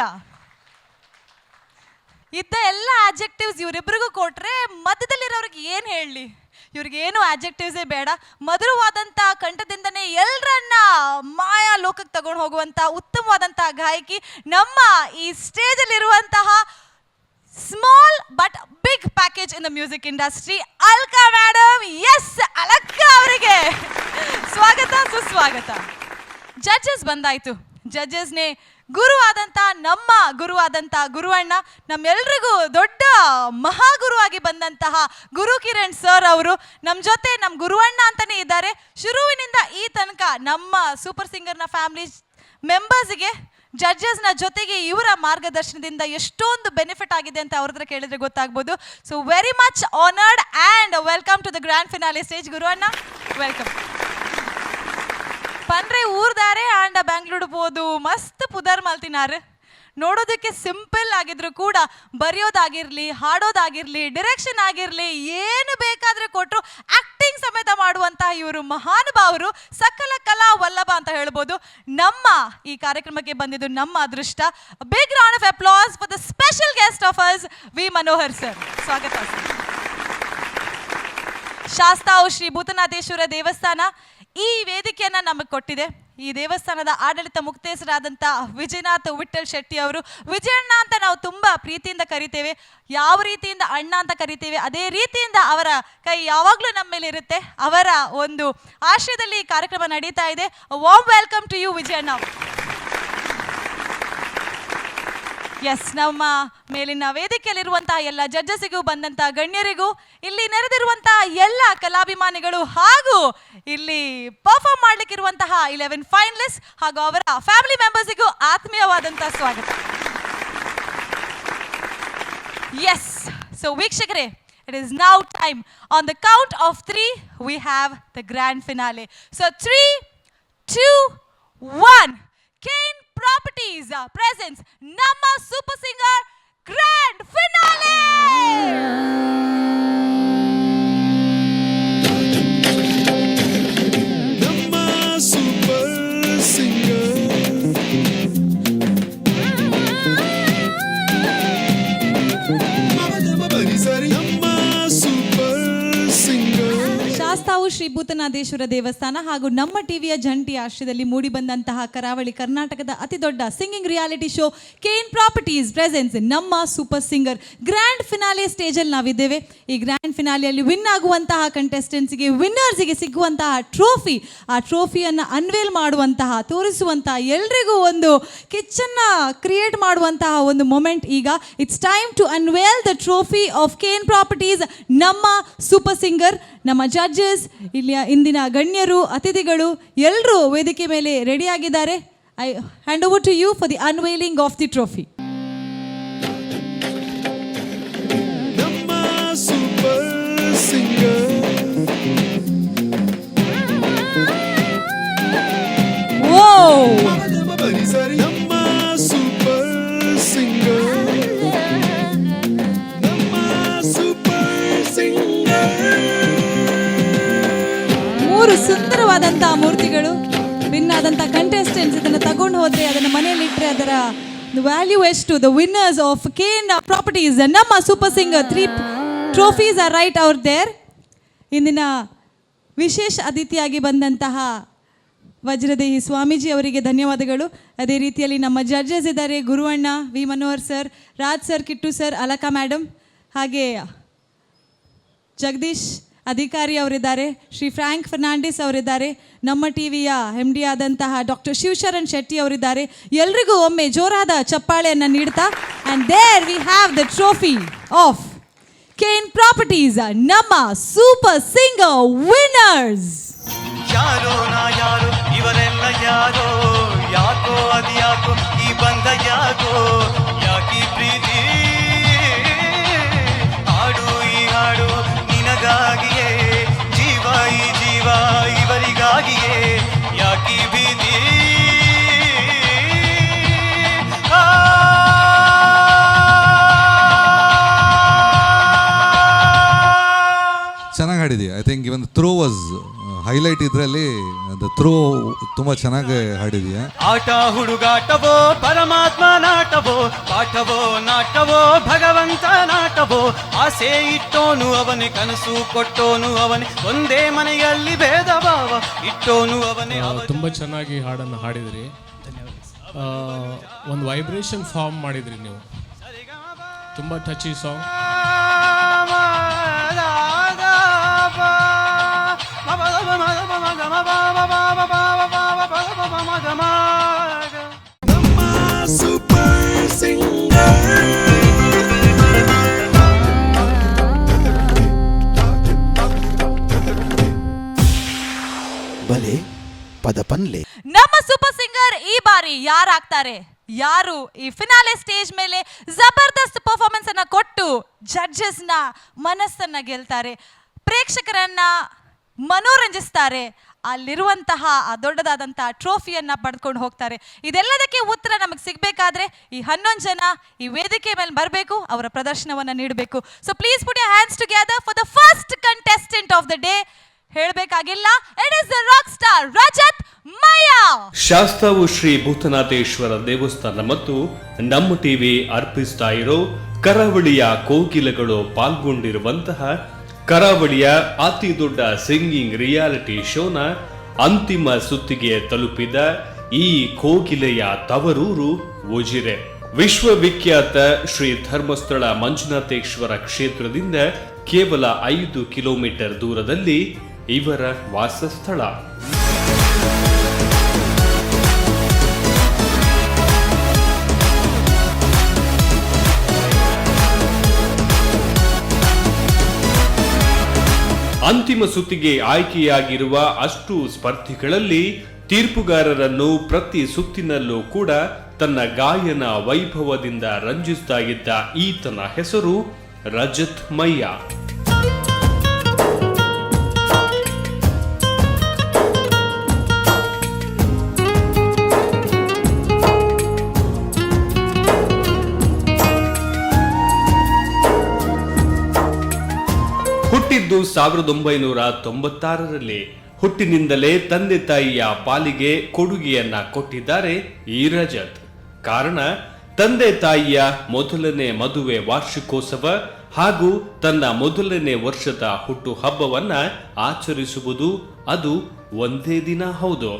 [SPEAKER 7] ಇದ್ದ ಎಲ್ಲ ಆಬ್ಜೆಕ್ಟಿವ್ಸ್ ಇವರಿಬ್ಬರಿಗೂ ಕೊಟ್ರೆ ಮಧ್ಯದಲ್ಲಿರೋರಿಗೆ ಏನು ಹೇಳಲಿ? ಇವ್ರಿಗೆ ಏನು ಆಬ್ಜೆಕ್ಟಿವ್ಸೇ ಬೇಡ. ಮಧುರವಾದಂಥ ಕಂಠದಿಂದನೇ ಎಲ್ಲರನ್ನ ಮಾಯಾ ಲೋಕಕ್ಕೆ ತಗೊಂಡು ಹೋಗುವಂಥ ಉತ್ತಮವಾದಂಥ ಗಾಯಕಿ ನಮ್ಮ ಈ ಸ್ಟೇಜಲ್ಲಿರುವಂತಹ small but big package in the music industry, Alka madam. Yes, Alakka ಅವರಿಗೆ ಸ್ವಾಗತ ಸುಸ್ವಾಗತ. ಜಡ್ಜಸ್ ಬಂದಾಯ್ತು. ಜಡ್ಜಸ್ನೇ ನಮ್ಮ ಗುರುವಾದಂಥ ಗುರುವಣ್ಣ, ನಮ್ಮೆಲ್ರಿಗೂ ದೊಡ್ಡ ಮಹಾಗುರುವಾಗಿ ಬಂದಂತಹ ಗುರು ಕಿರಣ್ ಸರ್ ಅವರು ನಮ್ಮ ಜೊತೆ, ನಮ್ಮ ಗುರುವಣ್ಣ ಅಂತಲೇ ಇದ್ದಾರೆ. ಶುರುವಿನಿಂದ ಈ ತನಕ ನಮ್ಮ ಸೂಪರ್ ಸಿಂಗರ್ನ ಫ್ಯಾಮಿಲಿ ಮೆಂಬರ್ಸ್ಗೆ ಜಡ್ಜಸ್ನ ಜೊತೆಗೆ ಇವರ ಮಾರ್ಗದರ್ಶನದಿಂದ ಎಷ್ಟೊಂದು ಬೆನಿಫಿಟ್ ಆಗಿದೆ ಅಂತ ಅವ್ರ ಹತ್ರ ಕೇಳಿದ್ರೆ ಗೊತ್ತಾಗ್ಬೋದು. So very much honoured and welcome to the grand finale stage. Guruvanna, welcome. ಪನ್ರೆ ಊರ್ದಾರೆ ಆಂಡ ಬ್ಯಾಂಗ್ಳೂರು ಹೋದು ಮಸ್ತ್ ಪುದರ್ ಮಲ್ತಿನಾರು. ನೋಡೋದಕ್ಕೆ ಸಿಂಪಲ್ ಆಗಿದ್ರು ಕೂಡ ಬರೆಯೋದಾಗಿರಲಿ, ಹಾಡೋದಾಗಿರಲಿ, ಡಿರೆಕ್ಷನ್ ಆಗಿರಲಿ, ಏನು ಬೇಕಾದರೆ ಕೊಟ್ಟರು ಆ್ಯಕ್ಟಿಂಗ್ ಸಮೇತ ಮಾಡುವಂತಹ ಇವರು ಮಹಾನುಭಾವರು, ಸಕಲ ಕಲಾ ವಲ್ಲಭ ಅಂತ ಹೇಳ್ಬೋದು. ನಮ್ಮ ಈ ಕಾರ್ಯಕ್ರಮಕ್ಕೆ ಬಂದಿದ್ದು ನಮ್ಮ ಅದೃಷ್ಟ. Big round of applause for the special guest of us, V Manohar sir. ಸ್ವಾಗತ ಸರ್. ಶಾಸ್ತಾವು ಶ್ರೀ ಭೂತನಾಥೇಶ್ವರ ದೇವಸ್ಥಾನ ಈ ವೇದಿಕೆಯನ್ನು ನಮಗೆ ಕೊಟ್ಟಿದೆ. ಈ ದೇವಸ್ಥಾನದ ಆಡಳಿತ ಮುಕ್ತೇಸರಾದಂಥ ವಿಜಯನಾಥ್ ವಿಠಲ್ ಶೆಟ್ಟಿ ಅವರು, ವಿಜಯಣ್ಣ ಅಂತ ನಾವು ತುಂಬ ಪ್ರೀತಿಯಿಂದ ಕರಿತೇವೆ. ಯಾವ ರೀತಿಯಿಂದ ಅಣ್ಣ ಅಂತ ಕರಿತೇವೆ ಅದೇ ರೀತಿಯಿಂದ ಅವರ ಕೈ ಯಾವಾಗಲೂ ನಮ್ಮ ಮೇಲೆ ಇರುತ್ತೆ. ಅವರ ಒಂದು ಆಶ್ರಯದಲ್ಲಿ ಈ ಕಾರ್ಯಕ್ರಮ ನಡೀತಾ ಇದೆ. Warm welcome to you Vijayanna. Yes, ನಮ್ಮ ಮೇಲಿನ ವೇದಿಕೆಯಲ್ಲಿರುವಂತಹ ಎಲ್ಲ ಜಡ್ಜಸ್ಸಿಗೂ, ಬಂದಂತಹ ಗಣ್ಯರಿಗೂ, ಇಲ್ಲಿ ನೆರೆದಿರುವಂತಹ ಎಲ್ಲ ಕಲಾಭಿಮಾನಿಗಳು ಹಾಗೂ ಇಲ್ಲಿ ಪರ್ಫಾರ್ಮ್ ಮಾಡಲಿಕ್ಕಿರುವಂತಹ 11 ಫೈನಲಿಸ್ಟ್ ಹಾಗೂ ಅವರ ಫ್ಯಾಮಿಲಿ ಮೆಂಬರ್ಸಿಗೂ ಆತ್ಮೀಯವಾದಂತಹ ಸ್ವಾಗತ. ಎಸ್, ಸೊ ವೀಕ್ಷಕರೇ, it is now time. On the count of 3 we have the grand finale. So 3, 2, 1. Kane Properties presents Namma Super Singer Grand Finale.
[SPEAKER 8] Namma Super Singer. Namma Super Singer.
[SPEAKER 7] Shastavu Shri Bhoothanatheshwara ದೇವಸ್ಥಾನ ಹಾಗೂ ನಮ್ಮ ಟಿವಿಯ ಜಂಟಿ ಆಶ್ರಯದಲ್ಲಿ ಮೂಡಿಬಂದಂತಹ ಕರಾವಳಿ ಕರ್ನಾಟಕದ ಅತಿ ದೊಡ್ಡ singing reality show Cane Properties presents ನಮ್ಮ ಸೂಪರ್ ಸಿಂಗರ್ ಗ್ರ್ಯಾಂಡ್ ಫಿನಾಲೆ ಸ್ಟೇಜಲ್ಲಿ ನಾವಿದ್ದೇವೆ. ಈ ಗ್ರ್ಯಾಂಡ್ ಫಿನಾಲೆಯಲ್ಲಿ ವಿನ್ ಆಗುವಂತಹ ಕಂಟೆಸ್ಟೆಂಟ್ಸ್ಗೆ, ವಿನ್ನರ್ಸ್ಗೆ ಸಿಗುವಂತಹ ಟ್ರೋಫಿ, ಆ ಟ್ರೋಫಿಯನ್ನು ಅನ್ವೇಲ್ ಮಾಡುವಂತಹ, ತೋರಿಸುವಂತಹ, ಎಲ್ರಿಗೂ ಒಂದು ಕಿಚ್ಚನ್ನು ಕ್ರಿಯೇಟ್ ಮಾಡುವಂತಹ ಒಂದು ಮೊಮೆಂಟ್. ಈಗ it's time to unveil the trophy of Cane Properties ನಮ್ಮ ಸೂಪರ್ ಸಿಂಗರ್. ನಮ್ಮ ಜಡ್ಜಸ್, ಇಲ್ಲಿಯ ಇಂದಿನ ಗಣ್ಯರು, ಅತಿಥಿಗಳು ಎಲ್ಲರೂ ವೇದಿಕೆ ಮೇಲೆ ರೆಡಿಯಾಗಿದ್ದಾರೆ. I hand over to you for the unveiling of the trophy.
[SPEAKER 8] Namma Super Singer.
[SPEAKER 7] ಓ,
[SPEAKER 8] Namma Super Singer. Namma Super Singer.
[SPEAKER 7] 3 ಸುಂದರವಾದಂತಹ ಮೂರ್ತಿಗಳು, ವಿನ್ ಆದಂಥ ಕಂಟೆಸ್ಟೆಂಟ್ಸ್ ಇದನ್ನು ತಗೊಂಡು ಹೋದರೆ, ಅದನ್ನು ಮನೆಯಲ್ಲಿಟ್ಟರೆ ಅದರ ವ್ಯಾಲ್ಯೂ ಎಷ್ಟು? The winners of Cane Properties ನಮ್ಮ super Singer 3 trophies are right out there. ಇಂದಿನ ವಿಶೇಷ ಅತಿಥಿಯಾಗಿ ಬಂದಂತಹ ವಜ್ರದೇಹಿ ಸ್ವಾಮೀಜಿ ಅವರಿಗೆ ಧನ್ಯವಾದಗಳು. ಅದೇ ರೀತಿಯಲ್ಲಿ ನಮ್ಮ ಜಡ್ಜಸ್ ಇದ್ದಾರೆ, Guruvanna, V Manohar sir, Raj sir, Kittu sir, Alaka madam, ಹಾಗೆ ಜಗದೀಶ್ ಅಧಿಕಾರಿ ಅವರಿದ್ದಾರೆ, ಶ್ರೀ ಫ್ರ್ಯಾಂಕ್ ಫರ್ನಾಂಡಿಸ್ ಅವರಿದ್ದಾರೆ, ನಮ್ಮ ಟಿವಿಯ MD ಆದಂತಹ ಡಾಕ್ಟರ್ ಶಿವಶರಣ್ ಶೆಟ್ಟಿ ಅವರಿದ್ದಾರೆ. ಎಲ್ರಿಗೂ ಒಮ್ಮೆ ಜೋರಾದ ಚಪ್ಪಾಳೆಯನ್ನು ನೀಡ್ತಾ, and there we have the trophy of Cane Properties ನಮ್ಮ ಸೂಪರ್ ಸಿಂಗರ್ ವಿನ್ನರ್ಸ್.
[SPEAKER 1] ಯಾರೋ ನಾ ಯಾರೋ, ಇವರೆಲ್ಲ ಯಾರೋ, ಯಾಕೋ ಅದ್ಯಾಕೋ ಈ ಬಂದ ಯಾಕೋ, ಯಾಕೀ ಪ್ರೀತಿ, ಹಾಡು ಈ ಹಾಡು ನಿನಗಾಗಿಯೇ, ಜೀವ ಈ ಜೀವ ಇವರಿಗಾಗಿಯೇ, ಯಾಕೀ ಭೀತಿ.
[SPEAKER 4] ಚೆನ್ನಾಗಿ ಹಾಡಿದೆ. I think even throw was highlight. ಇದರಲ್ಲಿ ದ ಥ್ರೋ ತುಂಬ ಚೆನ್ನಾಗಿ ಹಾಡಿದೆಯಾ.
[SPEAKER 1] ಆಟ ಹುಡುಗಾಟವೋ ಪರಮಾತ್ಮ ನಾಟವೋ, ಪಾಠವೋ ನಾಟವೋ ಭಗವಂತ ನಾಟವೋ, ಆಸೆ ಇಟ್ಟೋನು ಅವನೇ, ಕನಸು ಕೊಟ್ಟೋನು ಅವನೇ, ಒಂದೇ ಮನೆಯಲ್ಲಿ ಭೇದ ಭಾವ ಇಟ್ಟೋನು ಅವನೇ.
[SPEAKER 5] ತುಂಬ ಚೆನ್ನಾಗಿ ಹಾಡನ್ನು ಹಾಡಿದ್ರಿ. ಒಂದು ವೈಬ್ರೇಷನ್ ಫಾರ್ಮ್ ಮಾಡಿದ್ರಿ ನೀವು. ತುಂಬ ಟಚಿ ಸಾಂಗ್.
[SPEAKER 8] ನಮ್ಮ ಸೂಪರ್ ಸಿಂಗರ್
[SPEAKER 6] ಬಲೆ ಪದ ಪನ್ಲೆ.
[SPEAKER 7] ನಮ್ಮ ಸೂಪರ್ ಸಿಂಗರ್ ಈ ಬಾರಿ ಯಾರಾಗ್ತಾರೆ, ಯಾರು ಈ ಫಿನಾಲೆ ಸ್ಟೇಜ್ ಮೇಲೆ ಜಬರ್ದಸ್ತ್ ಪರ್ಫಾರ್ಮೆನ್ಸ್ ಅನ್ನ ಕೊಟ್ಟು ಜಡ್ಜಸ್ ನ ಮನಸ್ಸನ್ನ ಗೆಲ್ತಾರೆ, ಪ್ರೇಕ್ಷಕರನ್ನ ಮನೋರಂಜಿಸ್ತಾರೆ, ಅಲ್ಲಿರುವಂತಹ ಆ ದೊಡ್ಡದಾದಂತಹ ಟ್ರೋಫಿಯನ್ನ ಪಡೆದುಕೊಂಡು ಹೋಗ್ತಾರೆ. ಇದೆಲ್ಲದಕ್ಕೆ ಉತ್ತರ ನಮಗೆ ಸಿಗಬೇಕಾದ್ರೆ ಈ 11 ಜನ ಈ ವೇದಿಕೆ ಮೇಲೆ ಬರಬೇಕು, ಅವರ ಪ್ರದರ್ಶನವನ್ನ ನೀಡಬೇಕು. So please put your hands together for the first contestant of the day. ಹೇಳಬೇಕಾಗಿಲ್ಲ, it is the rock star Rajath Mayya.
[SPEAKER 9] Shastavu Shri Bhoothanatheshwara ದೇವಸ್ಥಾನ ಮತ್ತು ನಮ್ಮ ಟಿವಿ ಅರ್ಪಿಸ್ತಾ ಇರೋ ಕರಾವಳಿಯ ಕೋಗಿಲೆಗಳು ಪಾಲ್ಗೊಂಡಿರುವಂತಹ ಕರಾವಳಿಯ ಅತಿ ದೊಡ್ಡ ಸಿಂಗಿಂಗ್ ರಿಯಾಲಿಟಿ ಶೋನ ಅಂತಿಮ ಸುತ್ತಿಗೆ ತಲುಪಿದ ಈ ಕೋಗಿಲೆಯ ತವರೂರು ಉಜಿರೆ. ವಿಶ್ವವಿಖ್ಯಾತ ಶ್ರೀ ಧರ್ಮಸ್ಥಳ ಮಂಜುನಾಥೇಶ್ವರ ಕ್ಷೇತ್ರದಿಂದ ಕೇವಲ 5 ಕಿಲೋಮೀಟರ್ ದೂರದಲ್ಲಿ ಇವರ ವಾಸಸ್ಥಳ. ಅಂತಿಮ ಸುತ್ತಿಗೆ ಆಯ್ಕೆಯಾಗಿರುವ ಅಷ್ಟು ಸ್ಪರ್ಧಿಗಳಲ್ಲಿ ತೀರ್ಪುಗಾರರನ್ನು ಪ್ರತಿ ಸುತ್ತಿನಲ್ಲೂ ಕೂಡ ತನ್ನ ಗಾಯನ ವೈಭವದಿಂದ ರಂಜಿಸ್ತಾ ಇದ್ದ ಈತನ ಹೆಸರು ರಜತ್ ಮಯ್ಯ. ಹುಟ್ಟಿದ್ದು 1996ರಲ್ಲಿ. ಹುಟ್ಟಿನಿಂದಲೇ ತಂದೆ ತಾಯಿಯ ಪಾಲಿಗೆ ಕೊಡುಗೆಯನ್ನ ಕೊಟ್ಟಿದ್ದಾರೆ ಈ ರಜತ್. ಕಾರಣ ತಂದೆ ತಾಯಿಯ ಮೊದಲನೇ ಮದುವೆ ವಾರ್ಷಿಕೋತ್ಸವ ಹಾಗೂ ತನ್ನ ಮೊದಲನೇ ವರ್ಷದ ಹುಟ್ಟು ಹಬ್ಬವನ್ನ ಆಚರಿಸುವುದು ಅದು ಒಂದೇ ದಿನ ಹೌದು.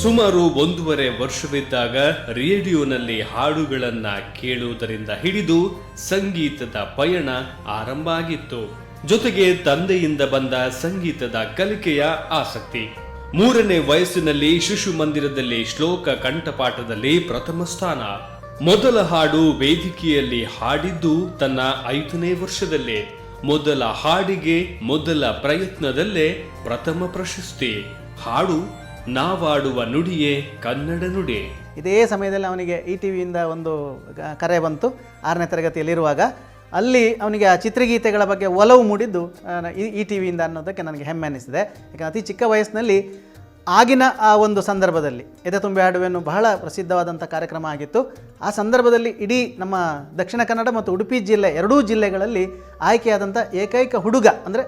[SPEAKER 9] ಸುಮಾರು 1.5 ವರ್ಷವಿದ್ದಾಗ ರೇಡಿಯೋನಲ್ಲಿ ಹಾಡುಗಳನ್ನ ಕೇಳುವುದರಿಂದ ಹಿಡಿದು ಸಂಗೀತದ ಪಯಣ ಆರಂಭ ಆಗಿತ್ತು. ಜೊತೆಗೆ ತಂದೆಯಿಂದ ಬಂದ ಸಂಗೀತದ ಕಲಿಕೆಯ ಆಸಕ್ತಿ. 3ನೇ ವಯಸ್ಸಿನಲ್ಲಿ ಶಿಶು ಮಂದಿರದಲ್ಲಿ ಶ್ಲೋಕ ಕಂಠಪಾಠದಲ್ಲಿ ಪ್ರಥಮ ಸ್ಥಾನ. ಮೊದಲ ಹಾಡು ವೇದಿಕೆಯಲ್ಲಿ ಹಾಡಿದ್ದು ತನ್ನ 5ನೇ ವರ್ಷದಲ್ಲೇ. ಮೊದಲ ಹಾಡಿಗೆ ಮೊದಲ ಪ್ರಯತ್ನದಲ್ಲೇ ಪ್ರಥಮ ಪ್ರಶಸ್ತಿ. ಹಾಡು ನಾವಾಡುವ ನುಡಿಯೇ ಕನ್ನಡ ನುಡಿ.
[SPEAKER 10] ಇದೇ ಸಮಯದಲ್ಲಿ ಅವನಿಗೆ ಈ ಟಿ ವಿಯಿಂದ ಒಂದು ಕರೆ ಬಂತು 6ನೇ ತರಗತಿಯಲ್ಲಿರುವಾಗ. ಅಲ್ಲಿ ಅವನಿಗೆ ಆ ಚಿತ್ರಗೀತೆಗಳ ಬಗ್ಗೆ ಒಲವು ಮೂಡಿದ್ದು ಈ ಟಿ ವಿಯಿಂದ ಅನ್ನೋದಕ್ಕೆ ನನಗೆ ಹೆಮ್ಮೆ ಅನ್ನಿಸಿದೆ. ಯಾಕಂದರೆ ಅತಿ ಚಿಕ್ಕ ವಯಸ್ಸಿನಲ್ಲಿ ಆಗಿನ ಆ ಒಂದು ಸಂದರ್ಭದಲ್ಲಿ ಎದೆ ತುಂಬಿ ಹಾಡುವೆನ್ನು ಬಹಳ ಪ್ರಸಿದ್ಧವಾದಂಥ ಕಾರ್ಯಕ್ರಮ ಆಗಿತ್ತು. ಆ ಸಂದರ್ಭದಲ್ಲಿ ಇಡೀ ನಮ್ಮ ದಕ್ಷಿಣ ಕನ್ನಡ ಮತ್ತು ಉಡುಪಿ ಜಿಲ್ಲೆ ಎರಡೂ ಜಿಲ್ಲೆಗಳಲ್ಲಿ ಆಯ್ಕೆಯಾದಂಥ ಏಕೈಕ ಹುಡುಗ ಅಂದರೆ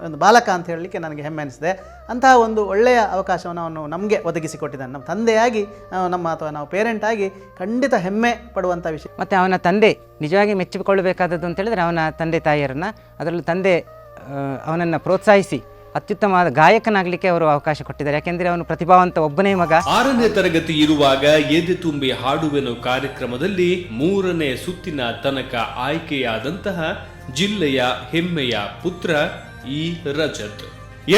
[SPEAKER 10] ಒಂದು ಬಾಲಕ ಅಂತ ಹೇಳಲಿಕ್ಕೆ ನನಗೆ ಹೆಮ್ಮೆ ಅನಿಸಿದೆ. ಅಂತಹ ಒಂದು ಒಳ್ಳೆಯ ಅವಕಾಶವನ್ನು ಅವನು ನಮಗೆ ಒದಗಿಸಿಕೊಟ್ಟಿದ್ದಾನೆ. ನಮ್ಮ ತಂದೆಯಾಗಿ ಅಥವಾ ನಾವು ಪೇರೆಂಟ್ ಆಗಿ ಖಂಡಿತ ಹೆಮ್ಮೆ ಪಡುವಂಥ ವಿಷಯ.
[SPEAKER 11] ಮತ್ತು ಅವನ ತಂದೆ ನಿಜವಾಗಿ ಮೆಚ್ಚಿಕೊಳ್ಳಬೇಕಾದದ್ದು ಅಂತ ಹೇಳಿದರೆ ಅವನ ತಂದೆ ತಾಯಿಯರನ್ನು, ಅದರಲ್ಲೂ ತಂದೆ ಅವನನ್ನು ಪ್ರೋತ್ಸಾಹಿಸಿ ಅತ್ಯುತ್ತಮವಾದ ಗಾಯಕನಾಗಲಿಕ್ಕೆ ಅವರು ಅವಕಾಶ ಕೊಟ್ಟಿದ್ದಾರೆ. ಯಾಕೆಂದರೆ ಅವನು ಪ್ರತಿಭಾವಂತ ಒಬ್ಬನೇ ಮಗ.
[SPEAKER 9] 6ನೇ ತರಗತಿ ಇರುವಾಗ ಎದೆ ತುಂಬಿ ಹಾಡುವೆನು ಕಾರ್ಯಕ್ರಮದಲ್ಲಿ 3ನೇ ಸುತ್ತಿನ ತನಕ ಆಯ್ಕೆಯಾದಂತಹ ಜಿಲ್ಲೆಯ ಹೆಮ್ಮೆಯ ಪುತ್ರ ಈ ರಜತ್.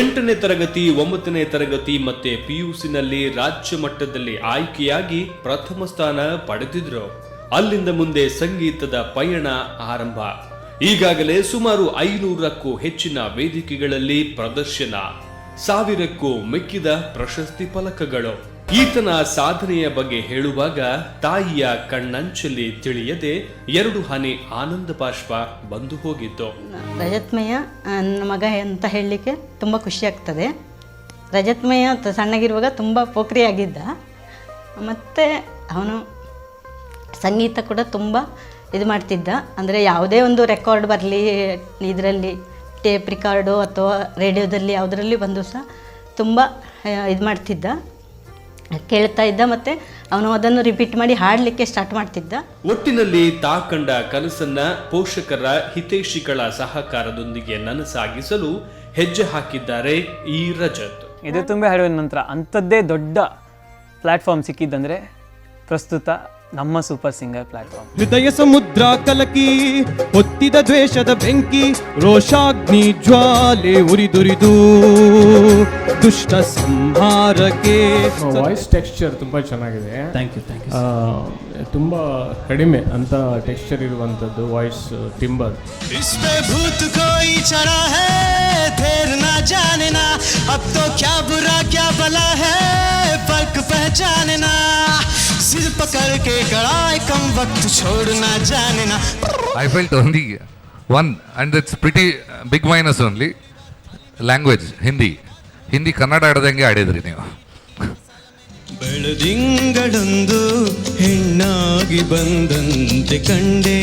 [SPEAKER 9] 8ನೇ ತರಗತಿ 9ನೇ ತರಗತಿ ಮತ್ತೆ PUCನಲ್ಲಿ ರಾಜ್ಯ ಮಟ್ಟದಲ್ಲಿ ಆಯ್ಕೆಯಾಗಿ ಪ್ರಥಮ ಸ್ಥಾನ ಪಡೆದಿದ್ರು. ಅಲ್ಲಿಂದ ಮುಂದೆ ಸಂಗೀತದ ಪಯಣ ಆರಂಭ. ಈಗಾಗಲೇ ಸುಮಾರು 500ಕ್ಕೂ ಹೆಚ್ಚಿನ ವೇದಿಕೆಗಳಲ್ಲಿ ಪ್ರದರ್ಶನ, 1000ಕ್ಕೂ ಮಿಕ್ಕಿದ ಪ್ರಶಸ್ತಿ ಫಲಕಗಳು. ಈತನ ಸಾಧನೆಯ ಬಗ್ಗೆ ಹೇಳುವಾಗ ತಾಯಿಯ ಕಣ್ಣಂಚಲ್ಲಿ ತಿಳಿಯದೆ 2 ಹನಿ ಆನಂದ ಬಾಷ್ಪ ಬಂದು ಹೋಗಿತ್ತು.
[SPEAKER 12] ರಜತ್ಮಯ್ಯ ನನ್ನ ಮಗ ಅಂತ ಹೇಳಲಿಕ್ಕೆ ತುಂಬ ಖುಷಿ ಆಗ್ತದೆ. ರಜತ್ಮಯ್ಯ ಸಣ್ಣಗಿರುವಾಗ ತುಂಬ ಪೋಖ್ರಿಯಾಗಿದ್ದ. ಮತ್ತು ಅವನು ಸಂಗೀತ ಕೂಡ ತುಂಬ ಇದು ಮಾಡ್ತಿದ್ದ. ಅಂದರೆ ಯಾವುದೇ ಒಂದು ರೆಕಾರ್ಡ್ ಬರಲಿ, ಇದರಲ್ಲಿ ಟೇಪ್ ರಿಕಾರ್ಡು ಅಥವಾ ರೇಡಿಯೋದಲ್ಲಿ ಯಾವುದರಲ್ಲಿ ಬಂದು ಸಹ ತುಂಬ ಇದು ಮಾಡ್ತಿದ್ದ, ಕೇಳ್ತಾ ಇದ್ದ, ಮತ್ತು ಅವನು ಅದನ್ನು ರಿಪೀಟ್ ಮಾಡಿ ಹಾಡಲಿಕ್ಕೆ ಸ್ಟಾರ್ಟ್ ಮಾಡ್ತಿದ್ದ.
[SPEAKER 9] ಒಟ್ಟಿನಲ್ಲಿ ತಾ ಕಂಡ ಕನಸನ್ನ ಪೋಷಕರ ಹಿತೈಷಿಗಳ ಸಹಕಾರದೊಂದಿಗೆ ನನಸಾಗಿಸಲು ಹೆಜ್ಜೆ ಹಾಕಿದ್ದಾರೆ ಈ ರಜತ್.
[SPEAKER 13] ಇದು ತುಂಬ ಹೇಳುವ ನಂತರ ಅಂಥದ್ದೇ ದೊಡ್ಡ ಪ್ಲ್ಯಾಟ್ಫಾರ್ಮ್ ಸಿಕ್ಕಿದ್ದಂದರೆ ಪ್ರಸ್ತುತ ನಮ್ಮ ಸೂಪರ್ ಸಿಂಗರ್ ಪ್ಲಾಟ್ಫಾರ್ಮ್.
[SPEAKER 1] ಹೃದಯ ಸಮುದ್ರ ಕಲಕಿ ಹೊತ್ತಿದ ದ್ವೇಷದ ಬೆಂಕಿ, ರೋಷಾಗ್ನಿ ಜ್ವಾಲೆ ಉರಿದುರಿದು ದುಷ್ಟ ಸಂಹಾರಕ್ಕೆ.
[SPEAKER 5] ವಾಯ್ಸ್ ಟೆಕ್ಸ್ಚರ್ ತುಂಬ ಚೆನ್ನಾಗಿದೆ.
[SPEAKER 10] Thank you.
[SPEAKER 5] ತುಂಬ ಕಡಿಮೆ ಅಂತ ಟೆಕ್ಸ್ಚರ್ ಇರುವಂಥದ್ದು ವಾಯ್ಸ್ ಟಿಂಬರ್.
[SPEAKER 1] इसपे भूत कोई चढ़ा है, फिर ना जानना अब तो क्या बुरा क्या भला है, फर्क पहचानना, सिर पकड़ के कड़ाई कम वक्त छोड़ना जानना.
[SPEAKER 4] I felt only one, and it's pretty big minus only. Language, Hindi Kannada ಆಡದಂಗೆ ಆಡಿದ್ರಿ ನೀವು.
[SPEAKER 1] ಬೆಳದಿಂಗಳೊಂದು ಹೆಣ್ಣಾಗಿ ಬಂದಂತೆ ಕಂಡೆ.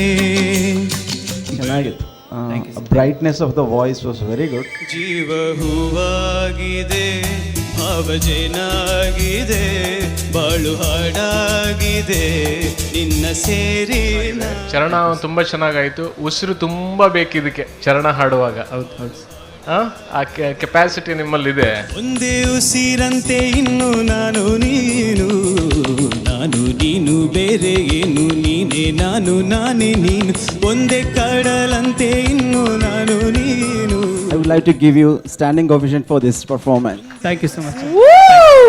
[SPEAKER 10] ಚೆನ್ನಾಗಿತ್ತು. Brightness of the voice was very good.
[SPEAKER 1] ಜೀವ ಹೂವಾಗಿದೆ, ಭಾವಜೇನಾಗಿದೆ, ಬಾಳು ಹಾಡಾಗಿದೆ ನಿನ್ನ ಸೇರಿ.
[SPEAKER 5] ಚರಣ ತುಂಬ ಚೆನ್ನಾಗಾಯಿತು. ಉಸಿರು ತುಂಬ ಬೇಕಿದಕ್ಕೆ ಚರಣ ಹಾಡುವಾಗ. ಹೌದು, ಆ ಕೆಪಾಸಿಟಿ ನಿಮ್ಮಲ್ಲಿದೆ.
[SPEAKER 1] ಒಂದೇ ಉಸಿರಂತೆ ಇನ್ನು ನಾನು ನೀನು, ನಾನು ನೀನು ಬೇರೆ ಏನು, ನೀನೇ ನಾನು ನಾನೇ ನೀನು, ಒಂದೇ ಕಡಲಂತೆ ಇನ್ನು ನಾನು ನೀನು.
[SPEAKER 10] I would like to give you standing ovation for this performance.
[SPEAKER 13] Thank you so much.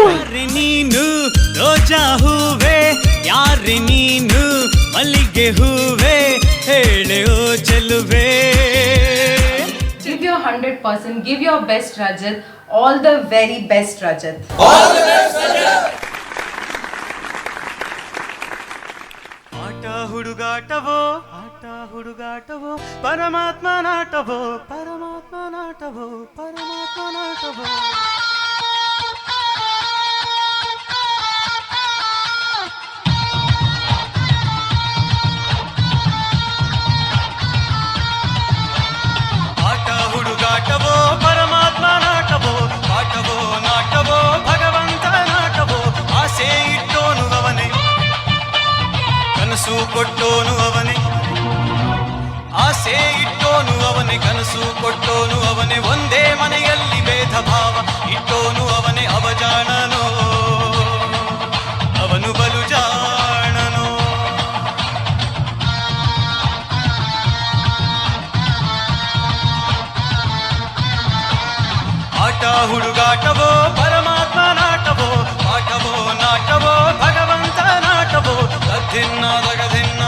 [SPEAKER 1] ಯಾರೆ ನೀನು ರೋಜಾ ಹೂವೆ, ಯಾರೆ ನೀನು ಮಲ್ಲಿಗೆ ಹೂವೆ, ಹೇಳೆ ಓ ಚೆಲುವೆ.
[SPEAKER 7] Give your 100%, give your best, Rajat. All the very best, Rajat.
[SPEAKER 1] ಆಟ ಹುಡುಗಾಟವೋ, ಆಟ ಹುಡುಗಾಟವೋ, ಪರಮಾತ್ಮ ನಾಟವೋ, ಪರಮಾತ್ಮ ನಾಟವೋ, ಪರಮಾತ್ಮ ನಾಟವೋ. ಆಟ ಹುಡುಗಾಟವೋ, ಪರಮಾತ್ಮ ನಾಟವೋ, ಪಾಠವೋ ನಾಟವೋ, ಭಗವಂತ ನಾಟವೋ, ಆಸೆ ಇಟ್ಟೋನು ಅವನೇ, ಕನಸು ಕೊಟ್ಟೋನು ಅವನೇ, ಆಸೆ ಇಟ್ಟೋನು ಅವನೇ, ಕನಸು ಕೊಟ್ಟೋನು ಅವನೇ, ಒಂದೇ ಮನೆಯಲ್ಲಿ ಭೇದ ಭಾವ ಇಟ್ಟೋನು ಅವನೇ, ಅವಜಾಣನೋ ಅವನು ಬಲು ಜಾಣನೋ. ಆಟ ಹುಡುಗಾಟವೋ, ಪರಮಾತ್ಮ ನಾಟವೋ, ಪಾಠವೋ ನಾಟವೋ, ಭಗವಂತ ನಾಟವೋ, ತದ್ದಿನ್ನ ದಗದಿನ್ನ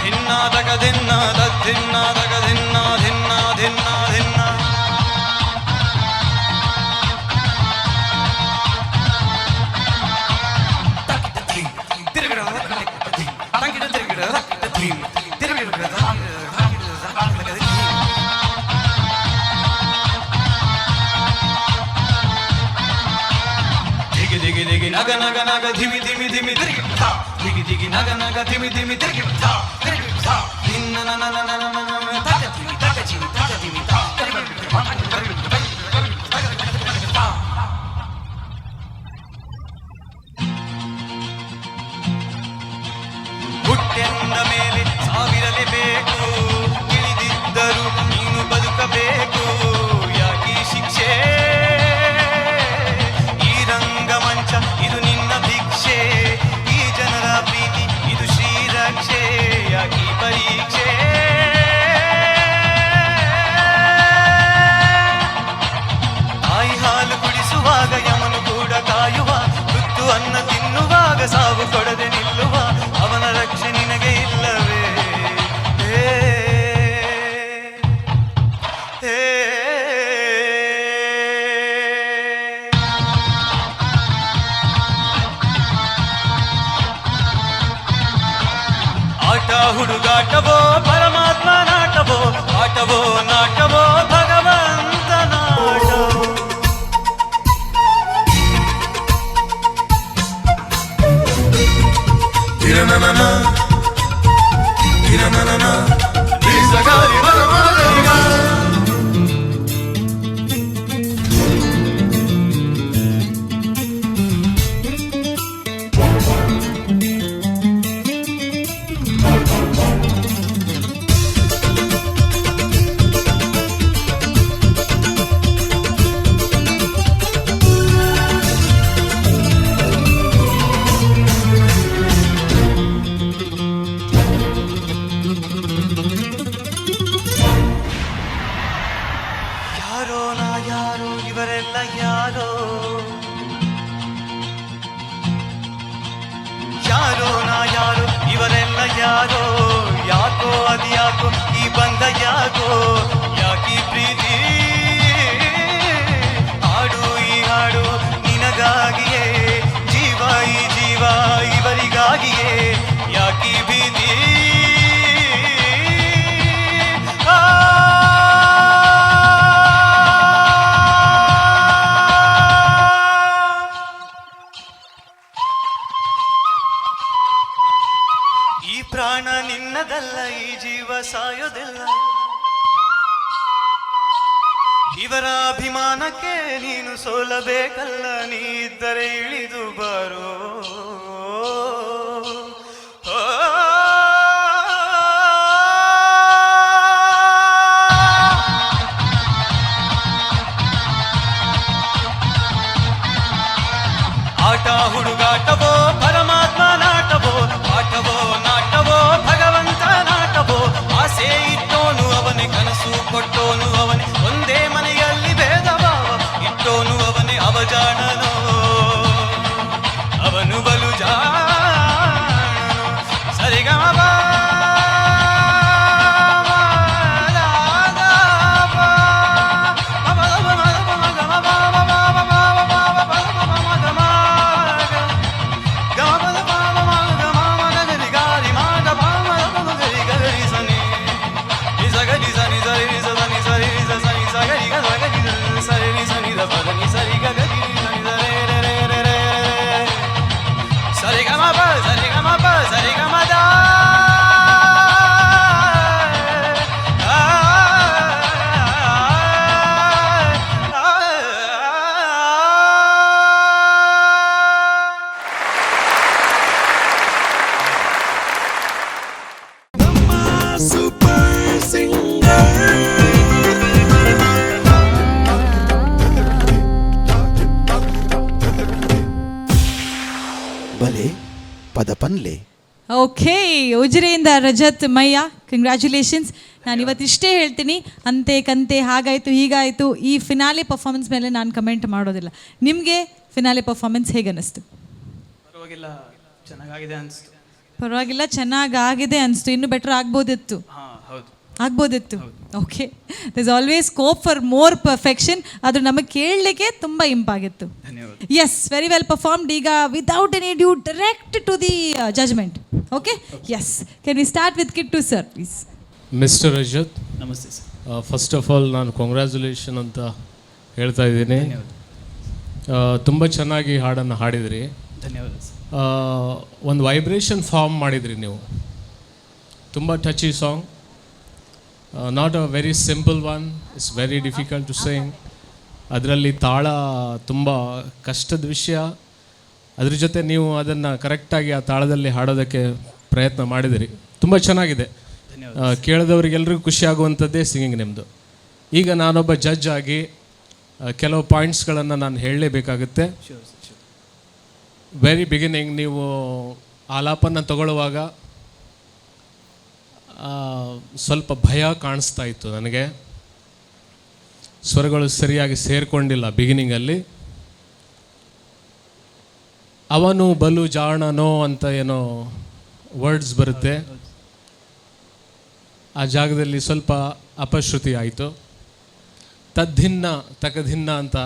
[SPEAKER 1] ಧಿನ್ನ ದಗದಿನ್ನ ತದ್ದಿನ್ನ ದಗದಿನ್ನ ಧಿನ್ನ ಧಿನ್ನ ಧಿನ್ನ. ದಿಗಿ ದಿಗಿ ದಿಗಿ ನಗ ನಗ ನಗ ಧಿಮಿ ಧಿಮಿ ಧಿಮಿ ತಿರುಗಿ ದಿಗಿ ದಿಗಿ ನಗ ನಗ ಧಿಮಿ ಧಿಮಿ ತಿರುಗಿ ನಿನ್ನ ನನ ನನ ನನ ತಕ ಧಿಮಿ ತಕ ಜಿಮಿ ತಕ ಧಿಮಿ ತಾ. ಹುಟ್ಟೆಂದ ಮೇಲೆ ಸಾವಿರಲೇಬೇಕು, ಇಳಿದಿದ್ದರೂ ನೀನು ಬದುಕಬೇಕು, ಯಾಕೀ ಶಿಕ್ಷೆ ಈ ರಂಗಮಂಚ ಇದು ನಿನ್ನ ಭಿಕ್ಷೆ, ಈ ಜನರ ಪ್ರೀತಿ ಇದು ಶ್ರೀರಕ್ಷೆ, ಯಾಕೀ ಪರೀಕ್ಷೆ. ತಾಯಿ ಹಾಲು ಕುಡಿಸುವಾಗ ಯಮನು ಕೂಡ ಕಾಯುವ, ತುತ್ತು ಅನ್ನ ತಿನ್ನುವಾಗ ಸಾವು ಕೊಡದೆ ನಿಲ್ಲುವ, ಅವನ ರಕ್ಷೆ ನಿನಗೆ ಇಲ್ಲವೇ. ಆಟ ಹುಡುಗಾಟವೋ, ಪರಮಾತ್ಮ ನಾಟವೋ, ಆಟವೋ ನಾಟವೋ, ಭಗವಂತ ನಾಟವೋ. ಯಾರೋ ನಾ ಯಾರೋ ಇವರೆಲ್ಲ ಯಾರೋ, ಯಾರೋ ನಾ ಯಾರೋ ಇವರೆಲ್ಲ ಯಾರೋ, ಯಾಕೋ ಅದು ಯಾಕೋ ಈ ಬಂಧ ಯಾಕೋ, ಯಾಕೀ ಪ್ರೀತಿ ಹಾಡು ಈ ಹಾಡು ನಿನಗಾಗಿಯೇ, ಜೀವ ಈ ಜೀವ ಇವರಿಗಾಗಿಯೇ, ಯಾಕೀ ಭೀತಿ ಈ ಪ್ರಾಣ ನಿನ್ನದಲ್ಲ, ಈ ಜೀವ ಸಾಯೋದಿಲ್ಲ, ಇವರ ಅಭಿಮಾನಕ್ಕೆ ನೀನು ಸೋಲಬೇಕಲ್ಲ, ನೀ ಇದ್ದರೆ ಇಳಿದು ಬರೋ ಆಟ ಹುಡುಗಾಟವೋ ಪರಮಾತ್ಮ ನಾಟವೋ, ಆಟವೋ ನಾಟವೋ ಭಗವಂತ ನಾಟವೋ, ಆಸೆ ಇಟ್ಟೋನು ಅವನೇ ಕನಸು ಕೊಟ್ಟೋನು ಅವನೇ, ಒಂದೇ ಮನೆಯಲ್ಲಿ ಭೇದ ಭಾವ ಇಟ್ಟೋನು ಅವನೇ, ಅವಜಾಣನೋ ಅವನು ಬಲು ಜಾಣನು, ಸರಿಗಮ
[SPEAKER 8] Super Singer.
[SPEAKER 6] ಬಲೆ ಪದಪನ್ಲೆ.
[SPEAKER 7] ಓಕೆ, ಉಜಿರೆಯಿಂದ ರಜತ್ ಮಯ್ಯ, ಕಂಗ್ರ್ಯಾಚುಲೇಷನ್ಸ್. ನಾನು ಇವತ್ತಿಷ್ಟೇ ಹೇಳ್ತೀನಿ, ಅಂತೆ ಕಂತೆ ಹಾಗಾಯಿತು ಹೀಗಾಯಿತು, ಈ ಫಿನಾಲೆ ಪರ್ಫಾರ್ಮೆನ್ಸ್ ಮೇಲೆ ನಾನು ಕಮೆಂಟ್ ಮಾಡೋದಿಲ್ಲ. ನಿಮಗೆ ಫಿನಾಲೆ ಪರ್ಫಾರ್ಮೆನ್ಸ್ ಹೇಗೆ ಅನ್ನಿಸ್ತು?
[SPEAKER 10] ಪರವಾಗಿಲ್ಲ, ಚೆನ್ನಾಗಿದೆ ಅನಿಸ್ತು.
[SPEAKER 7] ಪರವಾಗಿಲ್ಲ, ಚೆನ್ನಾಗಾಗಿದೆ ಅನಿಸ್ತು. ಇನ್ನೂ ಬೆಟರ್ ಆಗ್ಬೋದಿತ್ತು.
[SPEAKER 10] ಹೌದು,
[SPEAKER 7] ಆಗ್ಬೋದಿತ್ತು. Okay, there is always scope for more perfection. ಅದು ನಮಗೆ ಕೇಳಲಿಕ್ಕೆ ತುಂಬ ಇಂಪಾಗಿತ್ತು. Yes, very well performed. ಈಗ without any due direct to the judgement. Okay, yes, can we start with Kittu sir please.
[SPEAKER 5] Mister Rajath,
[SPEAKER 10] ನಮಸ್ತೆ ಸರ್.
[SPEAKER 5] ಫಸ್ಟ್ ಆಫ್ ಆಲ್ ನಾನು congratulation ಅಂತ ಹೇಳ್ತಾ ಇದ್ದೀನಿ. ತುಂಬ ಚೆನ್ನಾಗಿ ಹಾಡನ್ನು ಹಾಡಿದ್ರಿ.
[SPEAKER 10] ಧನ್ಯವಾದ ಸರ್.
[SPEAKER 5] ಒಂದು ವೈಬ್ರೇಷನ್ ಫಾರ್ಮ್ ಮಾಡಿದ್ರಿ ನೀವು. ತುಂಬ touchy song, not a very simple one, it's very difficult to sing. ಅದರಲ್ಲಿ ತಾಳ ತುಂಬ ಕಷ್ಟದ ವಿಷಯ. ಅದ್ರ ಜೊತೆ ನೀವು ಅದನ್ನು ಕರೆಕ್ಟಾಗಿ ಆ ತಾಳದಲ್ಲಿ ಹಾಡೋದಕ್ಕೆ ಪ್ರಯತ್ನ ಮಾಡಿದಿರಿ. ತುಂಬ ಚೆನ್ನಾಗಿದೆ. ಕೇಳಿದವರಿಗೆಲ್ಲರಿಗೂ ಖುಷಿ ಆಗುವಂಥದ್ದೇ ಸಿಂಗಿಂಗ್ ನಿಮ್ಮದು. ಈಗ ನಾನೊಬ್ಬ ಜಡ್ಜ್ ಆಗಿ ಕೆಲವು ಪಾಯಿಂಟ್ಸ್ಗಳನ್ನು ನಾನು ಹೇಳಲೇಬೇಕಾಗುತ್ತೆ. ವೆರಿ ಬಿಗಿನಿಂಗ್ ನೀವು ಆಲಾಪನ್ನು ತಗೊಳ್ಳುವಾಗ ಸ್ವಲ್ಪ ಭಯ ಕಾಣಿಸ್ತಾ ಇತ್ತು ನನಗೆ. ಸ್ವರಗಳು ಸರಿಯಾಗಿ ಸೇರಿಕೊಂಡಿಲ್ಲ ಬಿಗಿನಿಂಗಲ್ಲಿ. ಅವನು ಬಲು ಜಾಣನೋ ಅಂತ ಏನೋ ವರ್ಡ್ಸ್ ಬರುತ್ತೆ, ಆ ಜಾಗದಲ್ಲಿ ಸ್ವಲ್ಪ ಅಪಶ್ರುತಿ ಆಯಿತು. ತದ್ದಿನ್ನ ತಕದಿನ್ನ ಅಂತ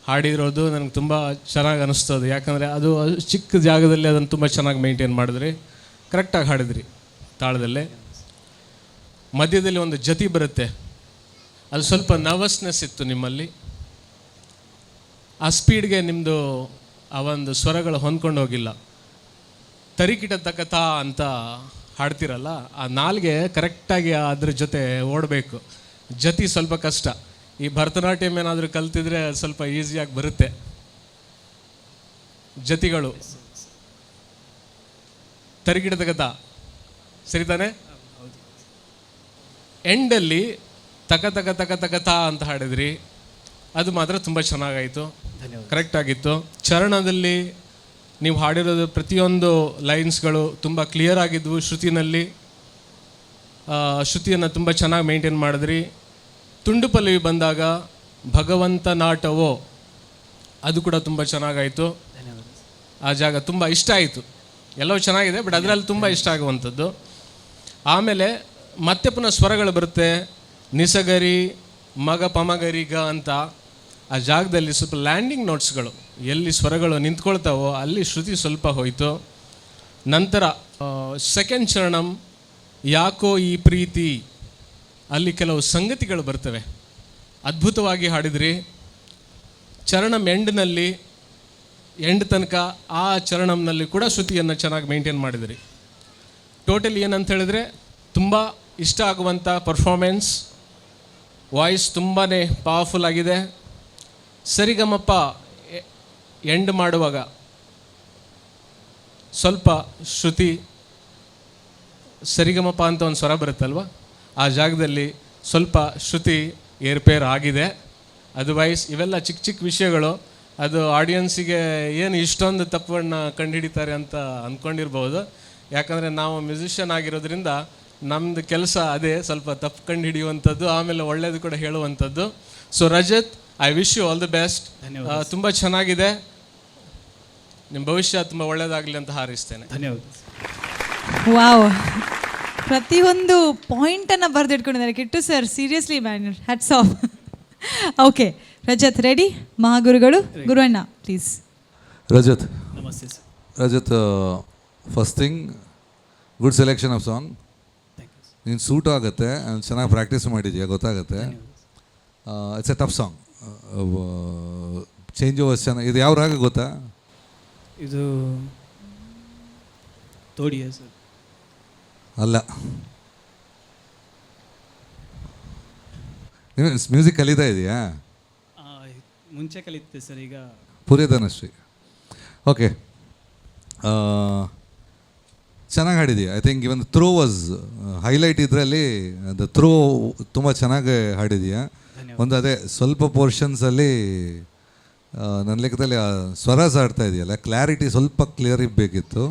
[SPEAKER 5] ಹಾಡಿರೋದು ನನಗೆ ತುಂಬ ಚೆನ್ನಾಗಿ ಅನ್ನಿಸ್ತದೆ. ಯಾಕಂದರೆ ಅದು ಚಿಕ್ಕ ಜಾಗದಲ್ಲಿ ಅದನ್ನು ತುಂಬ ಚೆನ್ನಾಗಿ ಮೇಂಟೈನ್ ಮಾಡಿದ್ರಿ, ಕರೆಕ್ಟಾಗಿ ಹಾಡಿದ್ರಿ ತಾಳದಲ್ಲೇ. ಮಧ್ಯದಲ್ಲಿ ಒಂದು ಜತಿ ಬರುತ್ತೆ, ಅದು ಸ್ವಲ್ಪ ನರ್ವಸ್ನೆಸ್ ಇತ್ತು ನಿಮ್ಮಲ್ಲಿ. ಆ ಸ್ಪೀಡ್ಗೆ ನಿಮ್ಮದು ಆ ಒಂದು ಸ್ವರಗಳು ಹೊಂದ್ಕೊಂಡು ಹೋಗಿಲ್ಲ. ತರಿಕಿಟ ತಕತಾ ಅಂತ ಹಾಡ್ತಿರಲ್ಲ, ಆ ನಾಲ್ಗೆ ಕರೆಕ್ಟಾಗಿ ಅದ್ರ ಜೊತೆ ಓಡಬೇಕು. ಜತಿ ಸ್ವಲ್ಪ ಕಷ್ಟ. ಈ ಭರತನಾಟ್ಯಂ ಏನಾದರೂ ಕಲ್ತಿದ್ರೆ ಸ್ವಲ್ಪ ಈಸಿಯಾಗಿ ಬರುತ್ತೆ. ಜತಿಗಳು ತರಿಗಿಡದ ಗತ ಸರಿ ತಾನೆ? ಎಂಡಲ್ಲಿ ತಕ ತಕ ತಕ ತಕ ತಾ ಅಂತ ಹಾಡಿದ್ರಿ, ಅದು ಮಾತ್ರ ತುಂಬ ಚೆನ್ನಾಗಾಯಿತು, ಕರೆಕ್ಟ್ ಆಗಿತ್ತು. ಚರಣದಲ್ಲಿ ನೀವು ಹಾಡಿರೋದು ಪ್ರತಿಯೊಂದು ಲೈನ್ಸ್ಗಳು ತುಂಬ ಕ್ಲಿಯರ್ ಆಗಿದ್ವು. ಶ್ರುತಿಯನ್ನು ತುಂಬ ಚೆನ್ನಾಗಿ ಮೇಂಟೈನ್ ಮಾಡಿದ್ರಿ. ತುಂಡು ಪಲ್ಲವಿ ಬಂದಾಗ ಭಗವಂತ ನಾಟವೋ ಅದು ಕೂಡ ತುಂಬ ಚೆನ್ನಾಗಾಯಿತು. ಆ ಜಾಗ ತುಂಬ ಇಷ್ಟ ಆಯಿತು. ಎಲ್ಲವೂ ಚೆನ್ನಾಗಿದೆ, ಬಟ್ ಅದರಲ್ಲಿ ತುಂಬ ಇಷ್ಟ ಆಗುವಂಥದ್ದು. ಆಮೇಲೆ ಮತ್ತೆ ಪುನಃ ಸ್ವರಗಳು ಬರುತ್ತೆ, ನಿಸಗರಿ ಮಗ ಪಮಗರಿ ಗ ಅಂತ. ಆ ಜಾಗದಲ್ಲಿ ಸ್ವಲ್ಪ ಲ್ಯಾಂಡಿಂಗ್ ನೋಟ್ಸ್ಗಳು ಎಲ್ಲಿ ಸ್ವರಗಳು ನಿಂತ್ಕೊಳ್ತಾವೋ ಅಲ್ಲಿ ಶ್ರುತಿ ಸ್ವಲ್ಪ ಹೋಯಿತು. ನಂತರ ಸೆಕೆಂಡ್ ಚರಣಂ ಯಾಕೋ ಈ ಪ್ರೀತಿ, ಅಲ್ಲಿ ಕೆಲವು ಸಂಗತಿಗಳು ಬರ್ತವೆ, ಅದ್ಭುತವಾಗಿ ಹಾಡಿದ್ರಿ. ಚರಣಂ ಎಂಡ್ ತನಕ ಆ ಚರಣಂನಲ್ಲಿ ಕೂಡ ಶ್ರುತಿಯನ್ನು ಚೆನ್ನಾಗಿ ಮೇಂಟೈನ್ ಮಾಡಿದ್ರಿ. ಟೋಟಲ್ ಏನಂತ ಹೇಳಿದ್ರೆ ತುಂಬ ಇಷ್ಟ ಆಗುವಂಥ ಪರ್ಫಾರ್ಮೆನ್ಸ್. ವಾಯ್ಸ್ ತುಂಬಾ ಪವರ್ಫುಲ್ ಆಗಿದೆ. ಸರಿಗಮಪ್ಪ ಎಂಡ್ ಮಾಡುವಾಗ ಸ್ವಲ್ಪ ಶ್ರುತಿ ಸರಿಗಮಪ ಅಂತ ಒಂದು ಸ್ವರ ಬರುತ್ತಲ್ವ, ಆ ಜಾಗದಲ್ಲಿ ಸ್ವಲ್ಪ ಶ್ರುತಿ ಏರ್ಪೇರ್ ಆಗಿದೆ. ಅದರ್ವೈಸ್ ಇವೆಲ್ಲ ಚಿಕ್ಕ ಚಿಕ್ಕ ವಿಷಯಗಳು. ಅದು ಆಡಿಯನ್ಸಿಗೆ ಏನು ಇಷ್ಟೊಂದು ತಪ್ಪನ್ನು ಕಂಡುಹಿಡಿತಾರೆ ಅಂತ ಅಂದ್ಕೊಂಡಿರ್ಬೋದು. ಯಾಕಂದರೆ ನಾವು ಮ್ಯೂಸಿಷಿಯನ್ ಆಗಿರೋದ್ರಿಂದ ನಮ್ಮದು ಕೆಲಸ ಅದೇ, ಸ್ವಲ್ಪ ತಪ್ಪು ಕಂಡು ಹಿಡಿಯುವಂಥದ್ದು, ಆಮೇಲೆ ಒಳ್ಳೆಯದು ಕೂಡ ಹೇಳುವಂಥದ್ದು. So Rajat, I wish you all the best. ತುಂಬ ಚೆನ್ನಾಗಿದೆ. ನಿಮ್ಮ ಭವಿಷ್ಯ ತುಂಬ ಒಳ್ಳೆಯದಾಗಲಿ ಅಂತ ಹಾರೈಸ್ತೇನೆ.
[SPEAKER 13] ಧನ್ಯವಾದ.
[SPEAKER 7] ವಾವ್, ಪ್ರತಿಯೊಂದು ಪಾಯಿಂಟನ್ನು ಬರೆದಿಟ್ಕೊಂಡಿದ್ದಾರೆ Kittu sir. Seriously man, hats off. Okay Rajath ready? ಮಹಾಗುರುಗಳು ಗುರುವಣ್ಣ ಪ್ಲೀಸ್.
[SPEAKER 14] ರಜತ್,
[SPEAKER 13] ನಮಸ್ತೆ sir.
[SPEAKER 14] Rajath, first thing good selection of song. ನೀನು ಸೂಟ್ ಆಗುತ್ತೆ, ಚೆನ್ನಾಗಿ ಪ್ರಾಕ್ಟೀಸ್ ಮಾಡಿದ್ಯಾ ಗೊತ್ತಾಗುತ್ತೆ. It's a tough song. Change overs ಚೆನ್ನಾಗಿ. ಇದು ಯಾವ ರಾಗ ಗೊತ್ತಾ?
[SPEAKER 13] ಇದು ತೋಡಿಯಾ ಸರ್?
[SPEAKER 14] ಅಲ್ಲ. ನೀವು ಮ್ಯೂಸಿಕ್ ಕಲಿತಾ ಇದೆಯಾ?
[SPEAKER 13] ಮುಂಚೆ ಕಲಿತಿದ್ದೆ ಸರ್, ಈಗ
[SPEAKER 14] ಪುರಿಧನಶ್ರೀ. ಓಕೆ, ಚೆನ್ನಾಗಿ ಹಾಡಿದೆಯಾ. I think even throw was highlight. ಇದರಲ್ಲಿ ದ ಥ್ರೋ ತುಂಬ ಚೆನ್ನಾಗಿ ಹಾಡಿದೆಯಾ. ಒಂದು ಅದೇ ಸ್ವಲ್ಪ ಪೋರ್ಷನ್ಸಲ್ಲಿ ನನ್ನ ಲೆಕ್ಕದಲ್ಲಿ ಆ ಸ್ವರ ಸಾಡ್ತಾ ಇದೆಯಲ್ಲ, ಕ್ಲಾರಿಟಿ ಸ್ವಲ್ಪ ಕ್ಲಿಯರ್ ಇರಬೇಕಿತ್ತು.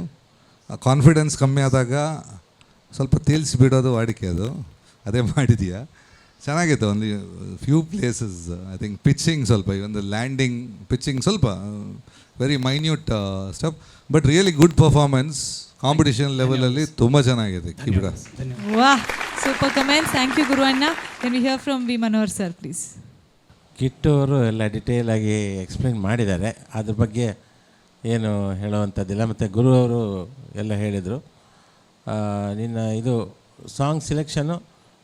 [SPEAKER 14] ಕಾನ್ಫಿಡೆನ್ಸ್ ಕಮ್ಮಿ ಆದಾಗ ಸ್ವಲ್ಪ ತೇಲ್ಸಿಬಿಡೋದು ವಾಡಿಕೆ, ಅದು ಅದೇ ಮಾಡಿದೆಯಾ. ಚೆನ್ನಾಗಿತ್ತು. ಒಂದು few places I think pitching ಸ್ವಲ್ಪ, ಒಂದು ಲ್ಯಾಂಡಿಂಗ್ ಪಿಚ್ಚಿಂಗ್ ಸ್ವಲ್ಪ very minute stuff, but really good performance. Competition ಲೆವೆಲಲ್ಲಿ ತುಂಬ ಚೆನ್ನಾಗಿದೆ. ಕಿಬಿಡ.
[SPEAKER 7] ವಾಹ್, super comments. Thank you Guruvanna. Can we hear from V Manohar sir please?
[SPEAKER 15] Kittu ಅವರು ಎಲ್ಲ ಡಿಟೇಲ್ ಆಗಿ ಎಕ್ಸ್ಪ್ಲೇನ್ ಮಾಡಿದ್ದಾರೆ, ಅದ್ರ ಬಗ್ಗೆ ಏನು ಹೇಳುವಂಥದ್ದಿಲ್ಲ. ಮತ್ತು ಗುರು ಅವರು ಎಲ್ಲ ಹೇಳಿದರು. ನಿನ್ನ ಇದು ಸಾಂಗ್ ಸಿಲೆಕ್ಷನ್ನು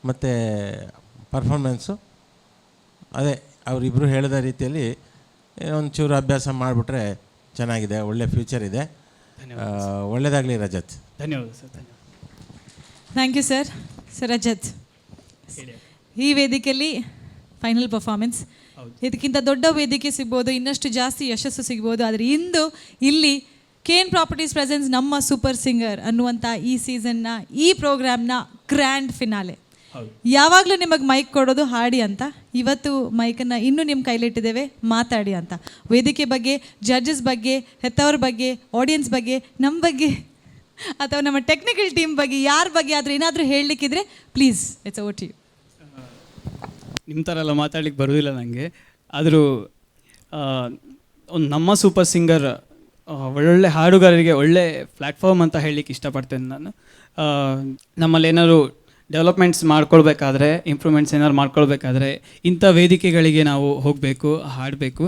[SPEAKER 15] ಮತ್ತು ಪರ್ಫಾರ್ಮೆನ್ಸು ಅದೇ ಅವರಿಬ್ಬರು ಹೇಳಿದ ರೀತಿಯಲ್ಲಿ ಒಂಚೂರು ಅಭ್ಯಾಸ ಮಾಡಿಬಿಟ್ರೆ ಚೆನ್ನಾಗಿದೆ, ಒಳ್ಳೆ ಫ್ಯೂಚರ್ ಇದೆ. ಒಳ್ಳೆಯದಾಗಲಿ ರಜತ್.
[SPEAKER 13] ಧನ್ಯವಾದ sir.
[SPEAKER 7] Thank you sir. Sir Rajat, ಈ ವೇದಿಕೆಯಲ್ಲಿ ಫೈನಲ್ ಪರ್ಫಾರ್ಮೆನ್ಸ್, ಇದಕ್ಕಿಂತ ದೊಡ್ಡ ವೇದಿಕೆ ಸಿಗ್ಬೋದು, ಇನ್ನಷ್ಟು ಜಾಸ್ತಿ ಯಶಸ್ಸು ಸಿಗ್ಬೋದು. ಆದರೆ ಇಂದು ಇಲ್ಲಿ KN ಪ್ರಾಪರ್ಟೀಸ್ ಪ್ರೆಸೆನ್ಸ್ ನಮ್ಮ ಸೂಪರ್ ಸಿಂಗರ್ ಅನ್ನುವಂಥ ಈ ಸೀಸನ್ನ, ಈ ಪ್ರೋಗ್ರಾಮ್ನ ಗ್ರ್ಯಾಂಡ್ ಫಿನಾಲೆ. ಯಾವಾಗಲೂ ನಿಮಗೆ ಮೈಕ್ ಕೊಡೋದು ಹಾಡಿ ಅಂತ, ಇವತ್ತು ಮೈಕನ್ನು ಇನ್ನೂ ನಿಮ್ಮ ಕೈಲಿಟ್ಟಿದ್ದೇವೆ, ಮಾತಾಡಿ ಅಂತ. ವೇದಿಕೆ ಬಗ್ಗೆ, ಜಡ್ಜಸ್ ಬಗ್ಗೆ, ಹೆತ್ತವ್ರ ಬಗ್ಗೆ, ಆಡಿಯನ್ಸ್ ಬಗ್ಗೆ, ನಮ್ಮ ಬಗ್ಗೆ ಅಥವಾ ನಮ್ಮ ಟೆಕ್ನಿಕಲ್ ಟೀಮ್ ಬಗ್ಗೆ, ಯಾರ ಬಗ್ಗೆ ಆದರೂ ಏನಾದರೂ ಹೇಳಲಿಕ್ಕಿದ್ರೆ please, it's over to you.
[SPEAKER 13] ನಿಮ್ಮ ಥರ ಎಲ್ಲ ಮಾತಾಡ್ಲಿಕ್ಕೆ ಬರೋದಿಲ್ಲ ನನಗೆ. ಆದರೂ ಒಂದು ನಮ್ಮ ಸೂಪರ್ ಸಿಂಗರ್ ಒಳ್ಳೊಳ್ಳೆ ಹಾಡುಗಾರರಿಗೆ ಒಳ್ಳೆ ಪ್ಲ್ಯಾಟ್ಫಾರ್ಮ್ ಅಂತ ಹೇಳಲಿಕ್ಕೆ ಇಷ್ಟಪಡ್ತೇನೆ ನಾನು. ನಮ್ಮಲ್ಲಿ ಏನಾದ್ರು ಡೆವಲಪ್ಮೆಂಟ್ಸ್ ಮಾಡ್ಕೊಳ್ಬೇಕಾದ್ರೆ, ಇಂಪ್ರೂವ್ಮೆಂಟ್ಸ್ ಏನಾದ್ರು ಮಾಡ್ಕೊಳ್ಬೇಕಾದ್ರೆ ಇಂಥ ವೇದಿಕೆಗಳಿಗೆ ನಾವು ಹೋಗಬೇಕು, ಹಾಡಬೇಕು.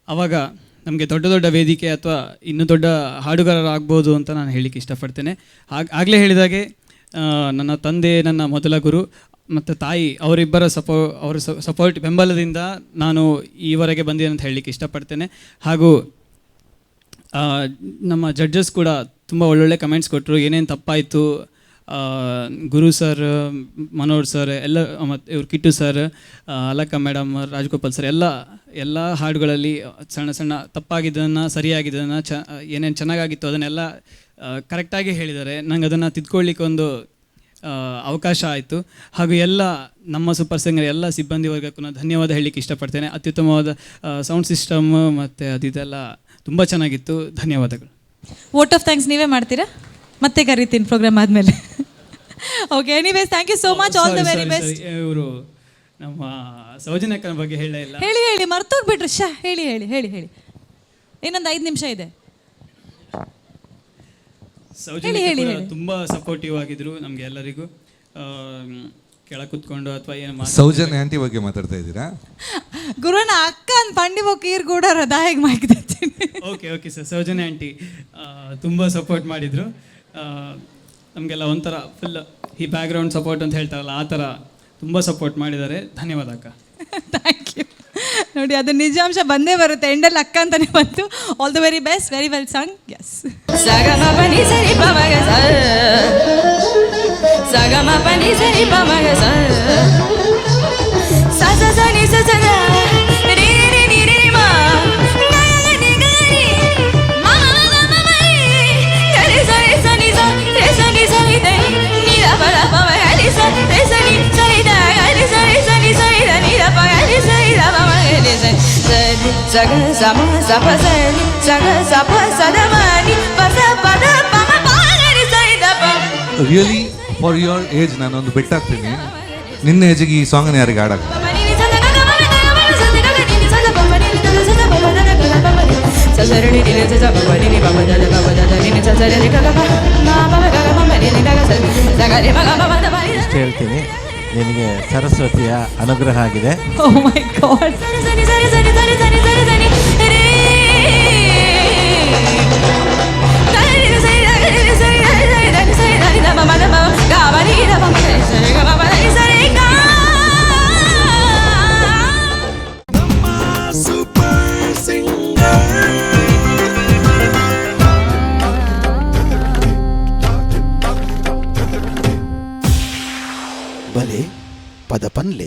[SPEAKER 13] ಆವಾಗ ನಮಗೆ ದೊಡ್ಡ ದೊಡ್ಡ ವೇದಿಕೆ ಅಥವಾ ಇನ್ನೂ ದೊಡ್ಡ ಹಾಡುಗಾರರಾಗ್ಬೋದು ಅಂತ ನಾನು ಹೇಳಲಿಕ್ಕೆ ಇಷ್ಟಪಡ್ತೇನೆ. ಆಗಲೇ ಹೇಳಿದಾಗೆ ನನ್ನ ತಂದೆ, ನನ್ನ ಮೊದಲ ಗುರು ಮತ್ತು ತಾಯಿ, ಅವರಿಬ್ಬರ ಸಪೋರ್ಟ್ ಬೆಂಬಲದಿಂದ ನಾನು ಈವರೆಗೆ ಬಂದಿದ್ದೇನೆ ಅಂತ ಹೇಳಲಿಕ್ಕೆ ಇಷ್ಟಪಡ್ತೇನೆ. ಹಾಗೂ ನಮ್ಮ ಜಡ್ಜಸ್ ಕೂಡ ತುಂಬ ಒಳ್ಳೊಳ್ಳೆ ಕಮೆಂಟ್ಸ್ ಕೊಟ್ಟರು. ಏನೇನು ತಪ್ಪಾಯಿತು, ಗುರು ಸರ್, ಮನೋಹರ್ ಸರ್ ಎಲ್ಲ, ಮತ್ತು ಇವ್ರು Kittu sir, Alakka madam, Rajagopal sir ಎಲ್ಲ ಹಾಡುಗಳಲ್ಲಿ ಸಣ್ಣ ಸಣ್ಣ ತಪ್ಪಾಗಿದ್ದನ್ನು, ಸರಿಯಾಗಿದ್ದನ್ನು, ಏನೇನು ಚೆನ್ನಾಗಾಗಿತ್ತು ಅದನ್ನೆಲ್ಲ ಕರೆಕ್ಟಾಗಿ ಹೇಳಿದ್ದಾರೆ. ನಂಗೆ ಅದನ್ನು ತಿದ್ಕೊಳ್ಳಿಕ್ಕೆ ಒಂದು ಅವಕಾಶ ಆಯಿತು. ಹಾಗೂ ಎಲ್ಲ ನಮ್ಮ ಸೂಪರ್ ಸಿಂಗರ್ ಎಲ್ಲ ಸಿಬ್ಬಂದಿ ವರ್ಗಕ್ಕೂ ನಾನು ಧನ್ಯವಾದ ಹೇಳಲಿಕ್ಕೆ ಇಷ್ಟಪಡ್ತೇನೆ. ಅತ್ಯುತ್ತಮವಾದ ಸೌಂಡ್ ಸಿಸ್ಟಮ್ ಮತ್ತು ಅದೆಲ್ಲ ತುಂಬ ಚೆನ್ನಾಗಿತ್ತು. ಧನ್ಯವಾದಗಳು.
[SPEAKER 7] ವೋಟ್ ಆಫ್ ಥ್ಯಾಂಕ್ಸ್ ನೀವೇ ಮಾಡ್ತೀರಾ? ಮತ್ತೆ ಕರಿತೀನಿ ಪ್ರೋಗ್ರಾಮ್ ಆದಮೇಲೆ. Okay, anyways thank you so much, all the very best.
[SPEAKER 13] ಇವರು ನಮ್ಮ ಸೌಜನ್ಯಕ್ಕನ ಬಗ್ಗೆ ಹೇಳೇ ಇಲ್ಲ.
[SPEAKER 7] ಹೇಳಿ ಮರ್ತೋಗ್ಬಿಟ್ರಿ. ಹೇಳಿ ಇನ್ನೊಂದು 5 ನಿಮಿಷ ಇದೆ.
[SPEAKER 13] ಸೌಜನ್ಯ ತುಂಬ ಸಪೋರ್ಟಿವ್ ಆಗಿದ್ರು ನಮಗೆ ಎಲ್ಲರಿಗೂ. ಕೆಳಗೆ ಕೂತ್ಕೊಂಡು ಅಥವಾ ಏನು
[SPEAKER 14] ಸೌಜನ್ಯ ಆಂಟಿ ಬಗ್ಗೆ ಮಾತಾಡ್ತಾ ಇದ್ದೀರಾ?
[SPEAKER 7] ಗುರುನ ಅಕ್ಕ ಅಂತ ಪಂಡಿ ಬೊಕ್ಕೀರ್ ಕೂಡ ಹೃದಯಕ್ಕೆ ಮಾಹಿತಿ.
[SPEAKER 13] ಓಕೆ ಸರ್, ಸೌಜನ್ಯ ಆಂಟಿ ತುಂಬ ಸಪೋರ್ಟ್ ಮಾಡಿದರು ನಮಗೆಲ್ಲ. ಒಂಥರ ಫುಲ್ ಈ ಬ್ಯಾಕ್ಗ್ರೌಂಡ್ ಸಪೋರ್ಟ್ ಅಂತ ಹೇಳ್ತಾರಲ್ಲ, ಆ ಥರ ತುಂಬ ಸಪೋರ್ಟ್ ಮಾಡಿದ್ದಾರೆ. ಧನ್ಯವಾದ ಅಕ್ಕ.
[SPEAKER 7] Thank you. ನೋಡಿ, ಅದು ನಿಜಾಂಶ ಬಂದೇ ಬರುತ್ತೆ, ಎಂಡಲ್ಲಿ ಅಕ್ಕ ಅಂತಾನೆ ಬಂತು. All the very best, very well sung. Yes.
[SPEAKER 14] Really for your age ನಾನೊಂದು ಬೆಟ್ಟಾಗ್ತೀನಿ, ನಿನ್ನ ಏಜಿಗೆ ಈ ಸಾಂಗನ್ನು ಯಾರಿಗೆ ಹಾಡಾಗ
[SPEAKER 15] ಇಷ್ಟು ಹೇಳ್ತೀನಿ, ನಿನಗೆ ಸರಸ್ವತಿಯ ಅನುಗ್ರಹ ಆಗಿದೆ.
[SPEAKER 7] ಓ ಮೈ ಗಾಡ್.
[SPEAKER 6] ಬಲೆ ಪದಪನ್ಲೆ